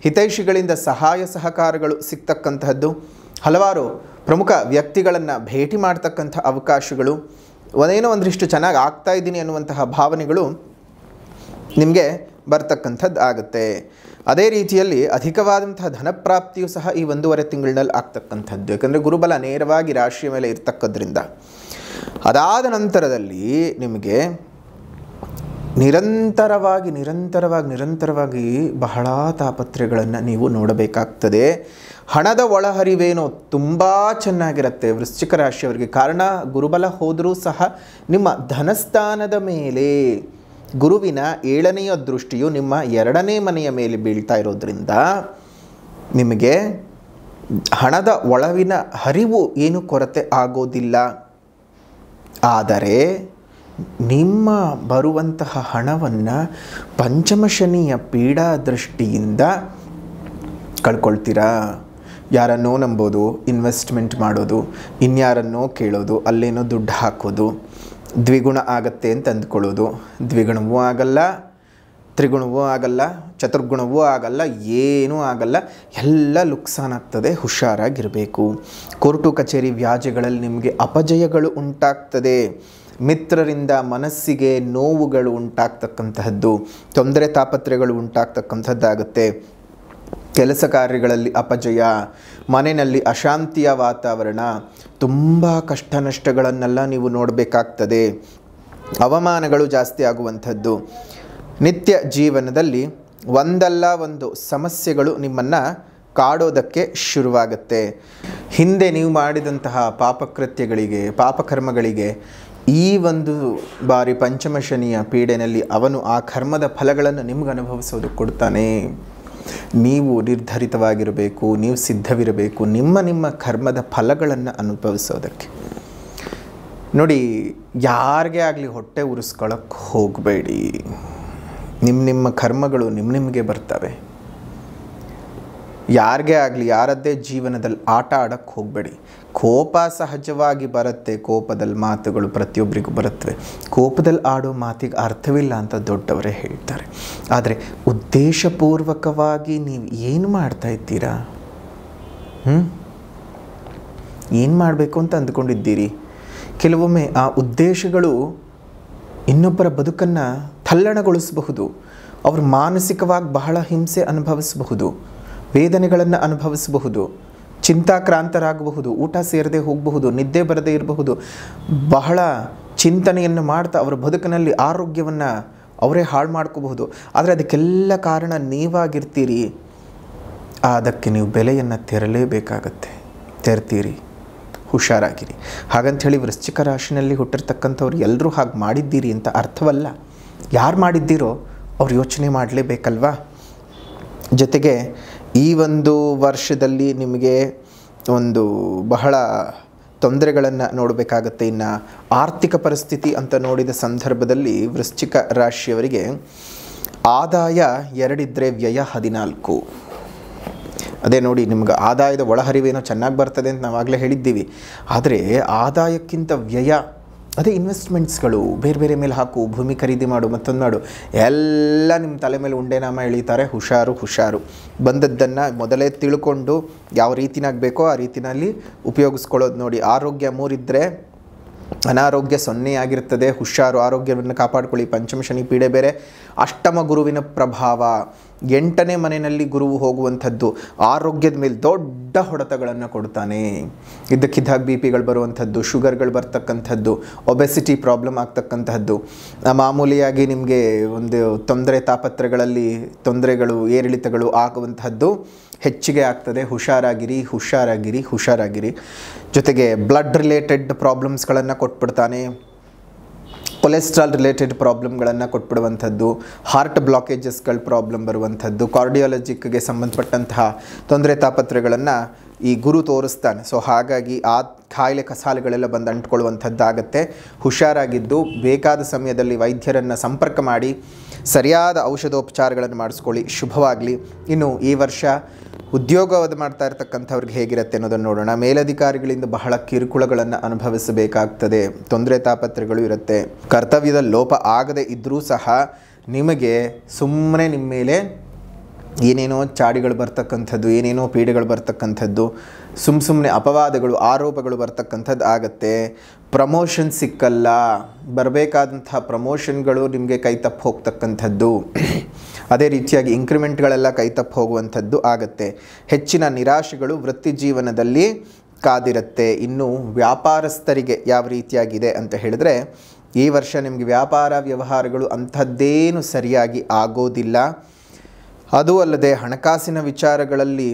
ಹಿತೈಷಿಗಳಿಂದ ಸಹಾಯ ಸಹಕಾರಗಳು ಸಿಗ್ತಕ್ಕಂತಹದ್ದು, ಹಲವಾರು ಪ್ರಮುಖ ವ್ಯಕ್ತಿಗಳನ್ನು ಭೇಟಿ ಮಾಡ್ತಕ್ಕಂಥ ಅವಕಾಶಗಳು, ಒಂದೇನೋ ಒಂದಿಷ್ಟು ಚೆನ್ನಾಗಿ ಆಗ್ತಾ ಇದ್ದೀನಿ ಅನ್ನುವಂತಹ ಭಾವನೆಗಳು ನಿಮಗೆ ಬರ್ತಕ್ಕಂಥದ್ದು ಆಗುತ್ತೆ. ಅದೇ ರೀತಿಯಲ್ಲಿ ಅಧಿಕವಾದಂತಹ ಧನಪ್ರಾಪ್ತಿಯು ಸಹ ಈ 1.5 ತಿಂಗಳಿನಲ್ಲಿ ಆಗ್ತಕ್ಕಂಥದ್ದು, ಯಾಕಂದರೆ ಗುರುಬಲ ನೇರವಾಗಿ ರಾಶಿಯ ಮೇಲೆ ಇರ್ತಕ್ಕದ್ರಿಂದ. ಅದಾದ ನಂತರದಲ್ಲಿ ನಿಮಗೆ ನಿರಂತರವಾಗಿ ಬಹಳ ತಾಪತ್ರೆಗಳನ್ನು ನೀವು ನೋಡಬೇಕಾಗ್ತದೆ. ಹಣದ ಒಳಹರಿವೇನೋ ತುಂಬ ಚೆನ್ನಾಗಿರುತ್ತೆ ವೃಶ್ಚಿಕ ರಾಶಿಯವರಿಗೆ. ಕಾರಣ ಗುರುಬಲ ಹೋದರೂ ಸಹ ನಿಮ್ಮ ಧನಸ್ಥಾನದ ಮೇಲೆ ಗುರುವಿನ 7ನೆಯ ದೃಷ್ಟಿಯು ನಿಮ್ಮ 2ನೇ ಮನೆಯ ಮೇಲೆ ಬೀಳ್ತಾ ಇರೋದ್ರಿಂದ ನಿಮಗೆ ಹಣದ ಒಳವಿನ ಹರಿವು ಏನು ಕೊರತೆ ಆಗೋದಿಲ್ಲ. ಆದರೆ ನಿಮ್ಮ ಬರುವಂತಹ ಹಣವನ್ನು ಪಂಚಮ ಶನಿಯ ಪೀಡಾ ದೃಷ್ಟಿಯಿಂದ ಕಳ್ಕೊಳ್ತೀರಾ. ಯಾರನ್ನೋ ನಂಬೋದು, ಇನ್ವೆಸ್ಟ್ಮೆಂಟ್ ಮಾಡೋದು, ಇನ್ಯಾರನ್ನೋ ಕೇಳೋದು, ಅಲ್ಲೇನೋ ದುಡ್ಡು ಹಾಕೋದು, ದ್ವಿಗುಣ ಆಗತ್ತೆ ಅಂತ ಅಂದ್ಕೊಳ್ಳೋದು. ದ್ವಿಗುಣವೂ ಆಗಲ್ಲ, ತ್ರಿಗುಣವೂ ಆಗಲ್ಲ, ಚತುರ್ಗುಣವೂ ಆಗಲ್ಲ, ಏನೂ ಆಗಲ್ಲ, ಎಲ್ಲ ಲುಕ್ಸಾನಾಗ್ತದೆ. ಹುಷಾರಾಗಿರಬೇಕು. ಕೋರ್ಟು ಕಚೇರಿ ವ್ಯಾಜ್ಯಗಳಲ್ಲಿ ನಿಮಗೆ ಅಪಜಯಗಳು ಉಂಟಾಗ್ತದೆ. ಮಿತ್ರರಿಂದ ಮನಸ್ಸಿಗೆ ನೋವುಗಳು ಉಂಟಾಗ್ತಕ್ಕಂತಹದ್ದು, ತೊಂದರೆ ತಾಪತ್ರೆಗಳು ಉಂಟಾಗ್ತಕ್ಕಂಥದ್ದಾಗುತ್ತೆ. ಕೆಲಸ ಕಾರ್ಯಗಳಲ್ಲಿ ಅಪಜಯ, ಮನೆಯಲ್ಲಿ ಅಶಾಂತಿಯ ವಾತಾವರಣ, ತುಂಬ ಕಷ್ಟ ನಷ್ಟಗಳನ್ನೆಲ್ಲ ನೀವು ನೋಡಬೇಕಾಗ್ತದೆ. ಅವಮಾನಗಳು ಜಾಸ್ತಿ ಆಗುವಂಥದ್ದು. ನಿತ್ಯ ಜೀವನದಲ್ಲಿ ಒಂದಲ್ಲ ಒಂದು ಸಮಸ್ಯೆಗಳು ನಿಮ್ಮನ್ನು ಕಾಡೋದಕ್ಕೆ ಶುರುವಾಗುತ್ತೆ. ಹಿಂದೆ ನೀವು ಮಾಡಿದಂತಹ ಪಾಪಕೃತ್ಯಗಳಿಗೆ, ಪಾಪಕರ್ಮಗಳಿಗೆ ಈ ಒಂದು ಬಾರಿ ಪಂಚಮ ಶನಿಯ ಪೀಡೆನಲ್ಲಿ ಅವನು ಆ ಕರ್ಮದ ಫಲಗಳನ್ನು ನಿಮ್ಗೆ ಅನುಭವಿಸೋದಕ್ಕೆ ಕೊಡ್ತಾನೆ. ನೀವು ನಿರ್ಧರಿತವಾಗಿರಬೇಕು, ನೀವು ಸಿದ್ಧವಿರಬೇಕು ನಿಮ್ಮ ಕರ್ಮದ ಫಲಗಳನ್ನು ಅನುಭವಿಸೋದಕ್ಕೆ. ನೋಡಿ, ಯಾರಿಗೇ ಆಗಲಿ ಹೊಟ್ಟೆ ಉರಿಸ್ಕೊಳ್ಳೋಕ್ಕೆ ಹೋಗಬೇಡಿ. ನಿಮ್ಮ ಕರ್ಮಗಳು ನಿಮಗೆ ಬರ್ತವೆ. ಯಾರಿಗೇ ಆಗಲಿ ಯಾರದ್ದೇ ಜೀವನದಲ್ಲಿ ಆಟ ಆಡೋಕ್ಕೆ ಹೋಗಬೇಡಿ. ಕೋಪ ಸಹಜವಾಗಿ ಬರುತ್ತೆ, ಕೋಪದಲ್ಲಿ ಮಾತುಗಳು ಪ್ರತಿಯೊಬ್ಬರಿಗೂ ಬರುತ್ತವೆ. ಕೋಪದಲ್ಲಿ ಆಡೋ ಮಾತಿಗೆ ಅರ್ಥವಿಲ್ಲ ಅಂತ ದೊಡ್ಡವರೇ ಹೇಳ್ತಾರೆ. ಆದರೆ ಉದ್ದೇಶಪೂರ್ವಕವಾಗಿ ನೀವು ಏನು ಮಾಡ್ತಾ ಇದ್ದೀರಾ? ಏನು ಮಾಡಬೇಕು ಅಂತ ಅಂದ್ಕೊಂಡಿದ್ದೀರಿ? ಕೆಲವೊಮ್ಮೆ ಆ ಉದ್ದೇಶಗಳು ಇನ್ನೊಬ್ಬರ ಬದುಕನ್ನು ತಲ್ಲಣಗೊಳಿಸಬಹುದು. ಅವರು ಮಾನಸಿಕವಾಗಿ ಬಹಳ ಹಿಂಸೆ ಅನುಭವಿಸಬಹುದು, ವೇದನೆಗಳನ್ನು ಅನುಭವಿಸಬಹುದು, ಚಿಂತಾಕ್ರಾಂತರಾಗಬಹುದು, ಊಟ ಸೇರದೆ ಹೋಗಬಹುದು, ನಿದ್ದೆ ಬರದೇ ಇರಬಹುದು. ಬಹಳ ಚಿಂತನೆಯನ್ನು ಮಾಡ್ತಾ ಅವರ ಬದುಕಿನಲ್ಲಿ ಆರೋಗ್ಯವನ್ನು ಅವರೇ ಹಾಳು ಮಾಡ್ಕೋಬಹುದು. ಆದರೆ ಅದಕ್ಕೆಲ್ಲ ಕಾರಣ ನೀವಾಗಿರ್ತೀರಿ. ಅದಕ್ಕೆ ನೀವು ಬೆಲೆಯನ್ನು ತೆರಲೇಬೇಕಾಗತ್ತೆ. ತೆರ್ತೀರಿ, ಹುಷಾರಾಗಿರಿ. ಹಾಗಂಥೇಳಿ ವೃಶ್ಚಿಕ ರಾಶಿನಲ್ಲಿ ಹುಟ್ಟಿರ್ತಕ್ಕಂಥವ್ರು ಎಲ್ಲರೂ ಹಾಗೆ ಮಾಡಿದ್ದೀರಿ ಅಂತ ಅರ್ಥವಲ್ಲ. ಯಾರು ಮಾಡಿದ್ದೀರೋ ಅವ್ರು ಯೋಚನೆ ಮಾಡಲೇಬೇಕಲ್ವಾ. ಜೊತೆಗೆ ಈ ಒಂದು ವರ್ಷದಲ್ಲಿ ನಿಮಗೆ ಒಂದು ಬಹಳ ತೊಂದರೆಗಳನ್ನು ನೋಡಬೇಕಾಗತ್ತೆ. ಇನ್ನು ಆರ್ಥಿಕ ಪರಿಸ್ಥಿತಿ ಅಂತ ನೋಡಿದ ಸಂದರ್ಭದಲ್ಲಿ ವೃಶ್ಚಿಕ ರಾಶಿಯವರಿಗೆ ಆದಾಯ 2 ಇದ್ದರೆ ವ್ಯಯ 14. ಅದೇ ನೋಡಿ, ನಿಮ್ಗೆ ಆದಾಯದ ಒಳಹರಿವೇನೋ ಚೆನ್ನಾಗಿ ಬರ್ತದೆ ಅಂತ ನಾವಾಗಲೇ ಹೇಳಿದ್ದೀವಿ. ಆದರೆ ಆದಾಯಕ್ಕಿಂತ ವ್ಯಯ, ಅದೇ ಇನ್ವೆಸ್ಟ್ಮೆಂಟ್ಸ್ಗಳು, ಬೇರೆ ಬೇರೆ ಮೇಲೆ ಹಾಕು, ಭೂಮಿ ಖರೀದಿ ಮಾಡು, ಮತ್ತೊಂದು ಮಾಡು, ಎಲ್ಲ ನಿಮ್ಮ ತಲೆ ಮೇಲೆ ಉಂಡೆನಾಮ ಎಳೀತಾರೆ. ಹುಷಾರು. ಬಂದದ್ದನ್ನು ಮೊದಲೇ ತಿಳ್ಕೊಂಡು ಯಾವ ರೀತಿನಾಗ ಬೇಕೋ ಆ ರೀತಿನಲ್ಲಿ ಉಪಯೋಗಿಸ್ಕೊಳ್ಳೋದು ನೋಡಿ. ಆರೋಗ್ಯ 3 ಇದ್ದರೆ ಅನಾರೋಗ್ಯ 0 ಆಗಿರ್ತದೆ. ಹುಷಾರು, ಆರೋಗ್ಯವನ್ನು ಕಾಪಾಡಿಕೊಳ್ಳಿ. ಪಂಚಮ ಶನಿ ಪೀಡೆ ಬೇರೆ, ಅಷ್ಟಮ ಗುರುವಿನ ಪ್ರಭಾವ, 8ನೇ ಮನೆಯಲ್ಲಿ ಗುರುವು ಹೋಗುವಂಥದ್ದು ಆರೋಗ್ಯದ ಮೇಲೆ ದೊಡ್ಡ ಹೊಡೆತಗಳನ್ನು ಕೊಡ್ತಾನೆ. ಇದ್ದಕ್ಕಿದ್ದಾಗ BP ಗಳು ಬರುವಂಥದ್ದು, ಶುಗರ್ಗಳು ಬರ್ತಕ್ಕಂಥದ್ದು, ಒಬೆಸಿಟಿ ಪ್ರಾಬ್ಲಮ್ ಆಗ್ತಕ್ಕಂಥದ್ದು, ಮಾಮೂಲಿಯಾಗಿ ನಿಮಗೆ ಒಂದು ತಾಪತ್ರಗಳಲ್ಲಿ ತೊಂದರೆಗಳು, ಏರಿಳಿತಗಳು ಆಗುವಂಥದ್ದು ಹೆಚ್ಚಿಗೆ ಆಗ್ತದೆ. ಹುಷಾರಾಗಿರಿ. ಜೊತೆಗೆ ಬ್ಲಡ್ ರಿಲೇಟೆಡ್ ಪ್ರಾಬ್ಲಮ್ಸ್ಗಳನ್ನು ಕೊಟ್ಬಿಡ್ತಾನೆ. ಕೊಲೆಸ್ಟ್ರಾಲ್ ರಿಲೇಟೆಡ್ ಪ್ರಾಬ್ಲಮ್ಗಳನ್ನು ಕೊಟ್ಬಿಡುವಂಥದ್ದು, ಹಾರ್ಟ್ ಬ್ಲಾಕೇಜಸ್ಗಳ ಪ್ರಾಬ್ಲಮ್ ಬರುವಂಥದ್ದು, ಕಾರ್ಡಿಯಾಲಜಿಕ್ಗೆ ಸಂಬಂಧಪಟ್ಟಂತಹ ತಾಪತ್ರಗಳನ್ನು ಈ ಗುರು ತೋರಿಸ್ತಾನೆ. ಸೊ ಹಾಗಾಗಿ ಆ ಕಾಯಿಲೆ ಕಸಾಲೆಗಳೆಲ್ಲ ಬಂದು ಅಂಟ್ಕೊಳ್ಳುವಂಥದ್ದಾಗತ್ತೆ. ಹುಷಾರಾಗಿದ್ದು ಬೇಕಾದ ಸಮಯದಲ್ಲಿ ವೈದ್ಯರನ್ನು ಸಂಪರ್ಕ ಮಾಡಿ ಸರಿಯಾದ ಔಷಧೋಪಚಾರಗಳನ್ನು ಮಾಡಿಸ್ಕೊಳ್ಳಿ. ಶುಭವಾಗಲಿ. ಇನ್ನು ಈ ವರ್ಷ ಉದ್ಯೋಗವಾದ ಮಾಡ್ತಾ ಇರ್ತಕ್ಕಂಥವ್ರಿಗೆ ಹೇಗಿರುತ್ತೆ ಅನ್ನೋದನ್ನು ನೋಡೋಣ. ಮೇಲಧಿಕಾರಿಗಳಿಂದ ಬಹಳ ಕಿರುಕುಳಗಳನ್ನು ಅನುಭವಿಸಬೇಕಾಗ್ತದೆ. ತಾಪತ್ರಗಳು ಇರುತ್ತೆ. ಕರ್ತವ್ಯದ ಲೋಪ ಆಗದೆ ಇದ್ದರೂ ಸಹ ನಿಮಗೆ ಸುಮ್ಮನೆ ನಿಮ್ಮ ಮೇಲೆ ಏನೇನೋ ಚಾಡಿಗಳು ಬರ್ತಕ್ಕಂಥದ್ದು, ಏನೇನೋ ಪೀಡೆಗಳು ಬರ್ತಕ್ಕಂಥದ್ದು, ಸುಮ್ಮನೆ ಅಪವಾದಗಳು, ಆರೋಪಗಳು ಬರ್ತಕ್ಕಂಥದ್ದು ಆಗತ್ತೆ. ಪ್ರಮೋಷನ್ ಸಿಕ್ಕಲ್ಲ, ಬರಬೇಕಾದಂತಹ ಪ್ರಮೋಷನ್ಗಳು ನಿಮಗೆ ಕೈ ತಪ್ಪು ಹೋಗ್ತಕ್ಕಂಥದ್ದು, ಅದೇ ರೀತಿಯಾಗಿ ಇಂಕ್ರಿಮೆಂಟ್ಗಳೆಲ್ಲ ಕೈ ತಪ್ಪು ಹೋಗುವಂಥದ್ದು ಆಗತ್ತೆ. ಹೆಚ್ಚಿನ ನಿರಾಶೆಗಳು ವೃತ್ತಿ ಜೀವನದಲ್ಲಿ ಕಾದಿರುತ್ತೆ. ಇನ್ನು ವ್ಯಾಪಾರಸ್ಥರಿಗೆ ಯಾವ ರೀತಿಯಾಗಿದೆ ಅಂತ ಹೇಳಿದ್ರೆ, ಈ ವರ್ಷ ನಿಮಗೆ ವ್ಯಾಪಾರ ವ್ಯವಹಾರಗಳು ಅಂಥದ್ದೇನು ಸರಿಯಾಗಿ ಆಗೋದಿಲ್ಲ. ಅದೂ ಅಲ್ಲದೆ ಹಣಕಾಸಿನ ವಿಚಾರಗಳಲ್ಲಿ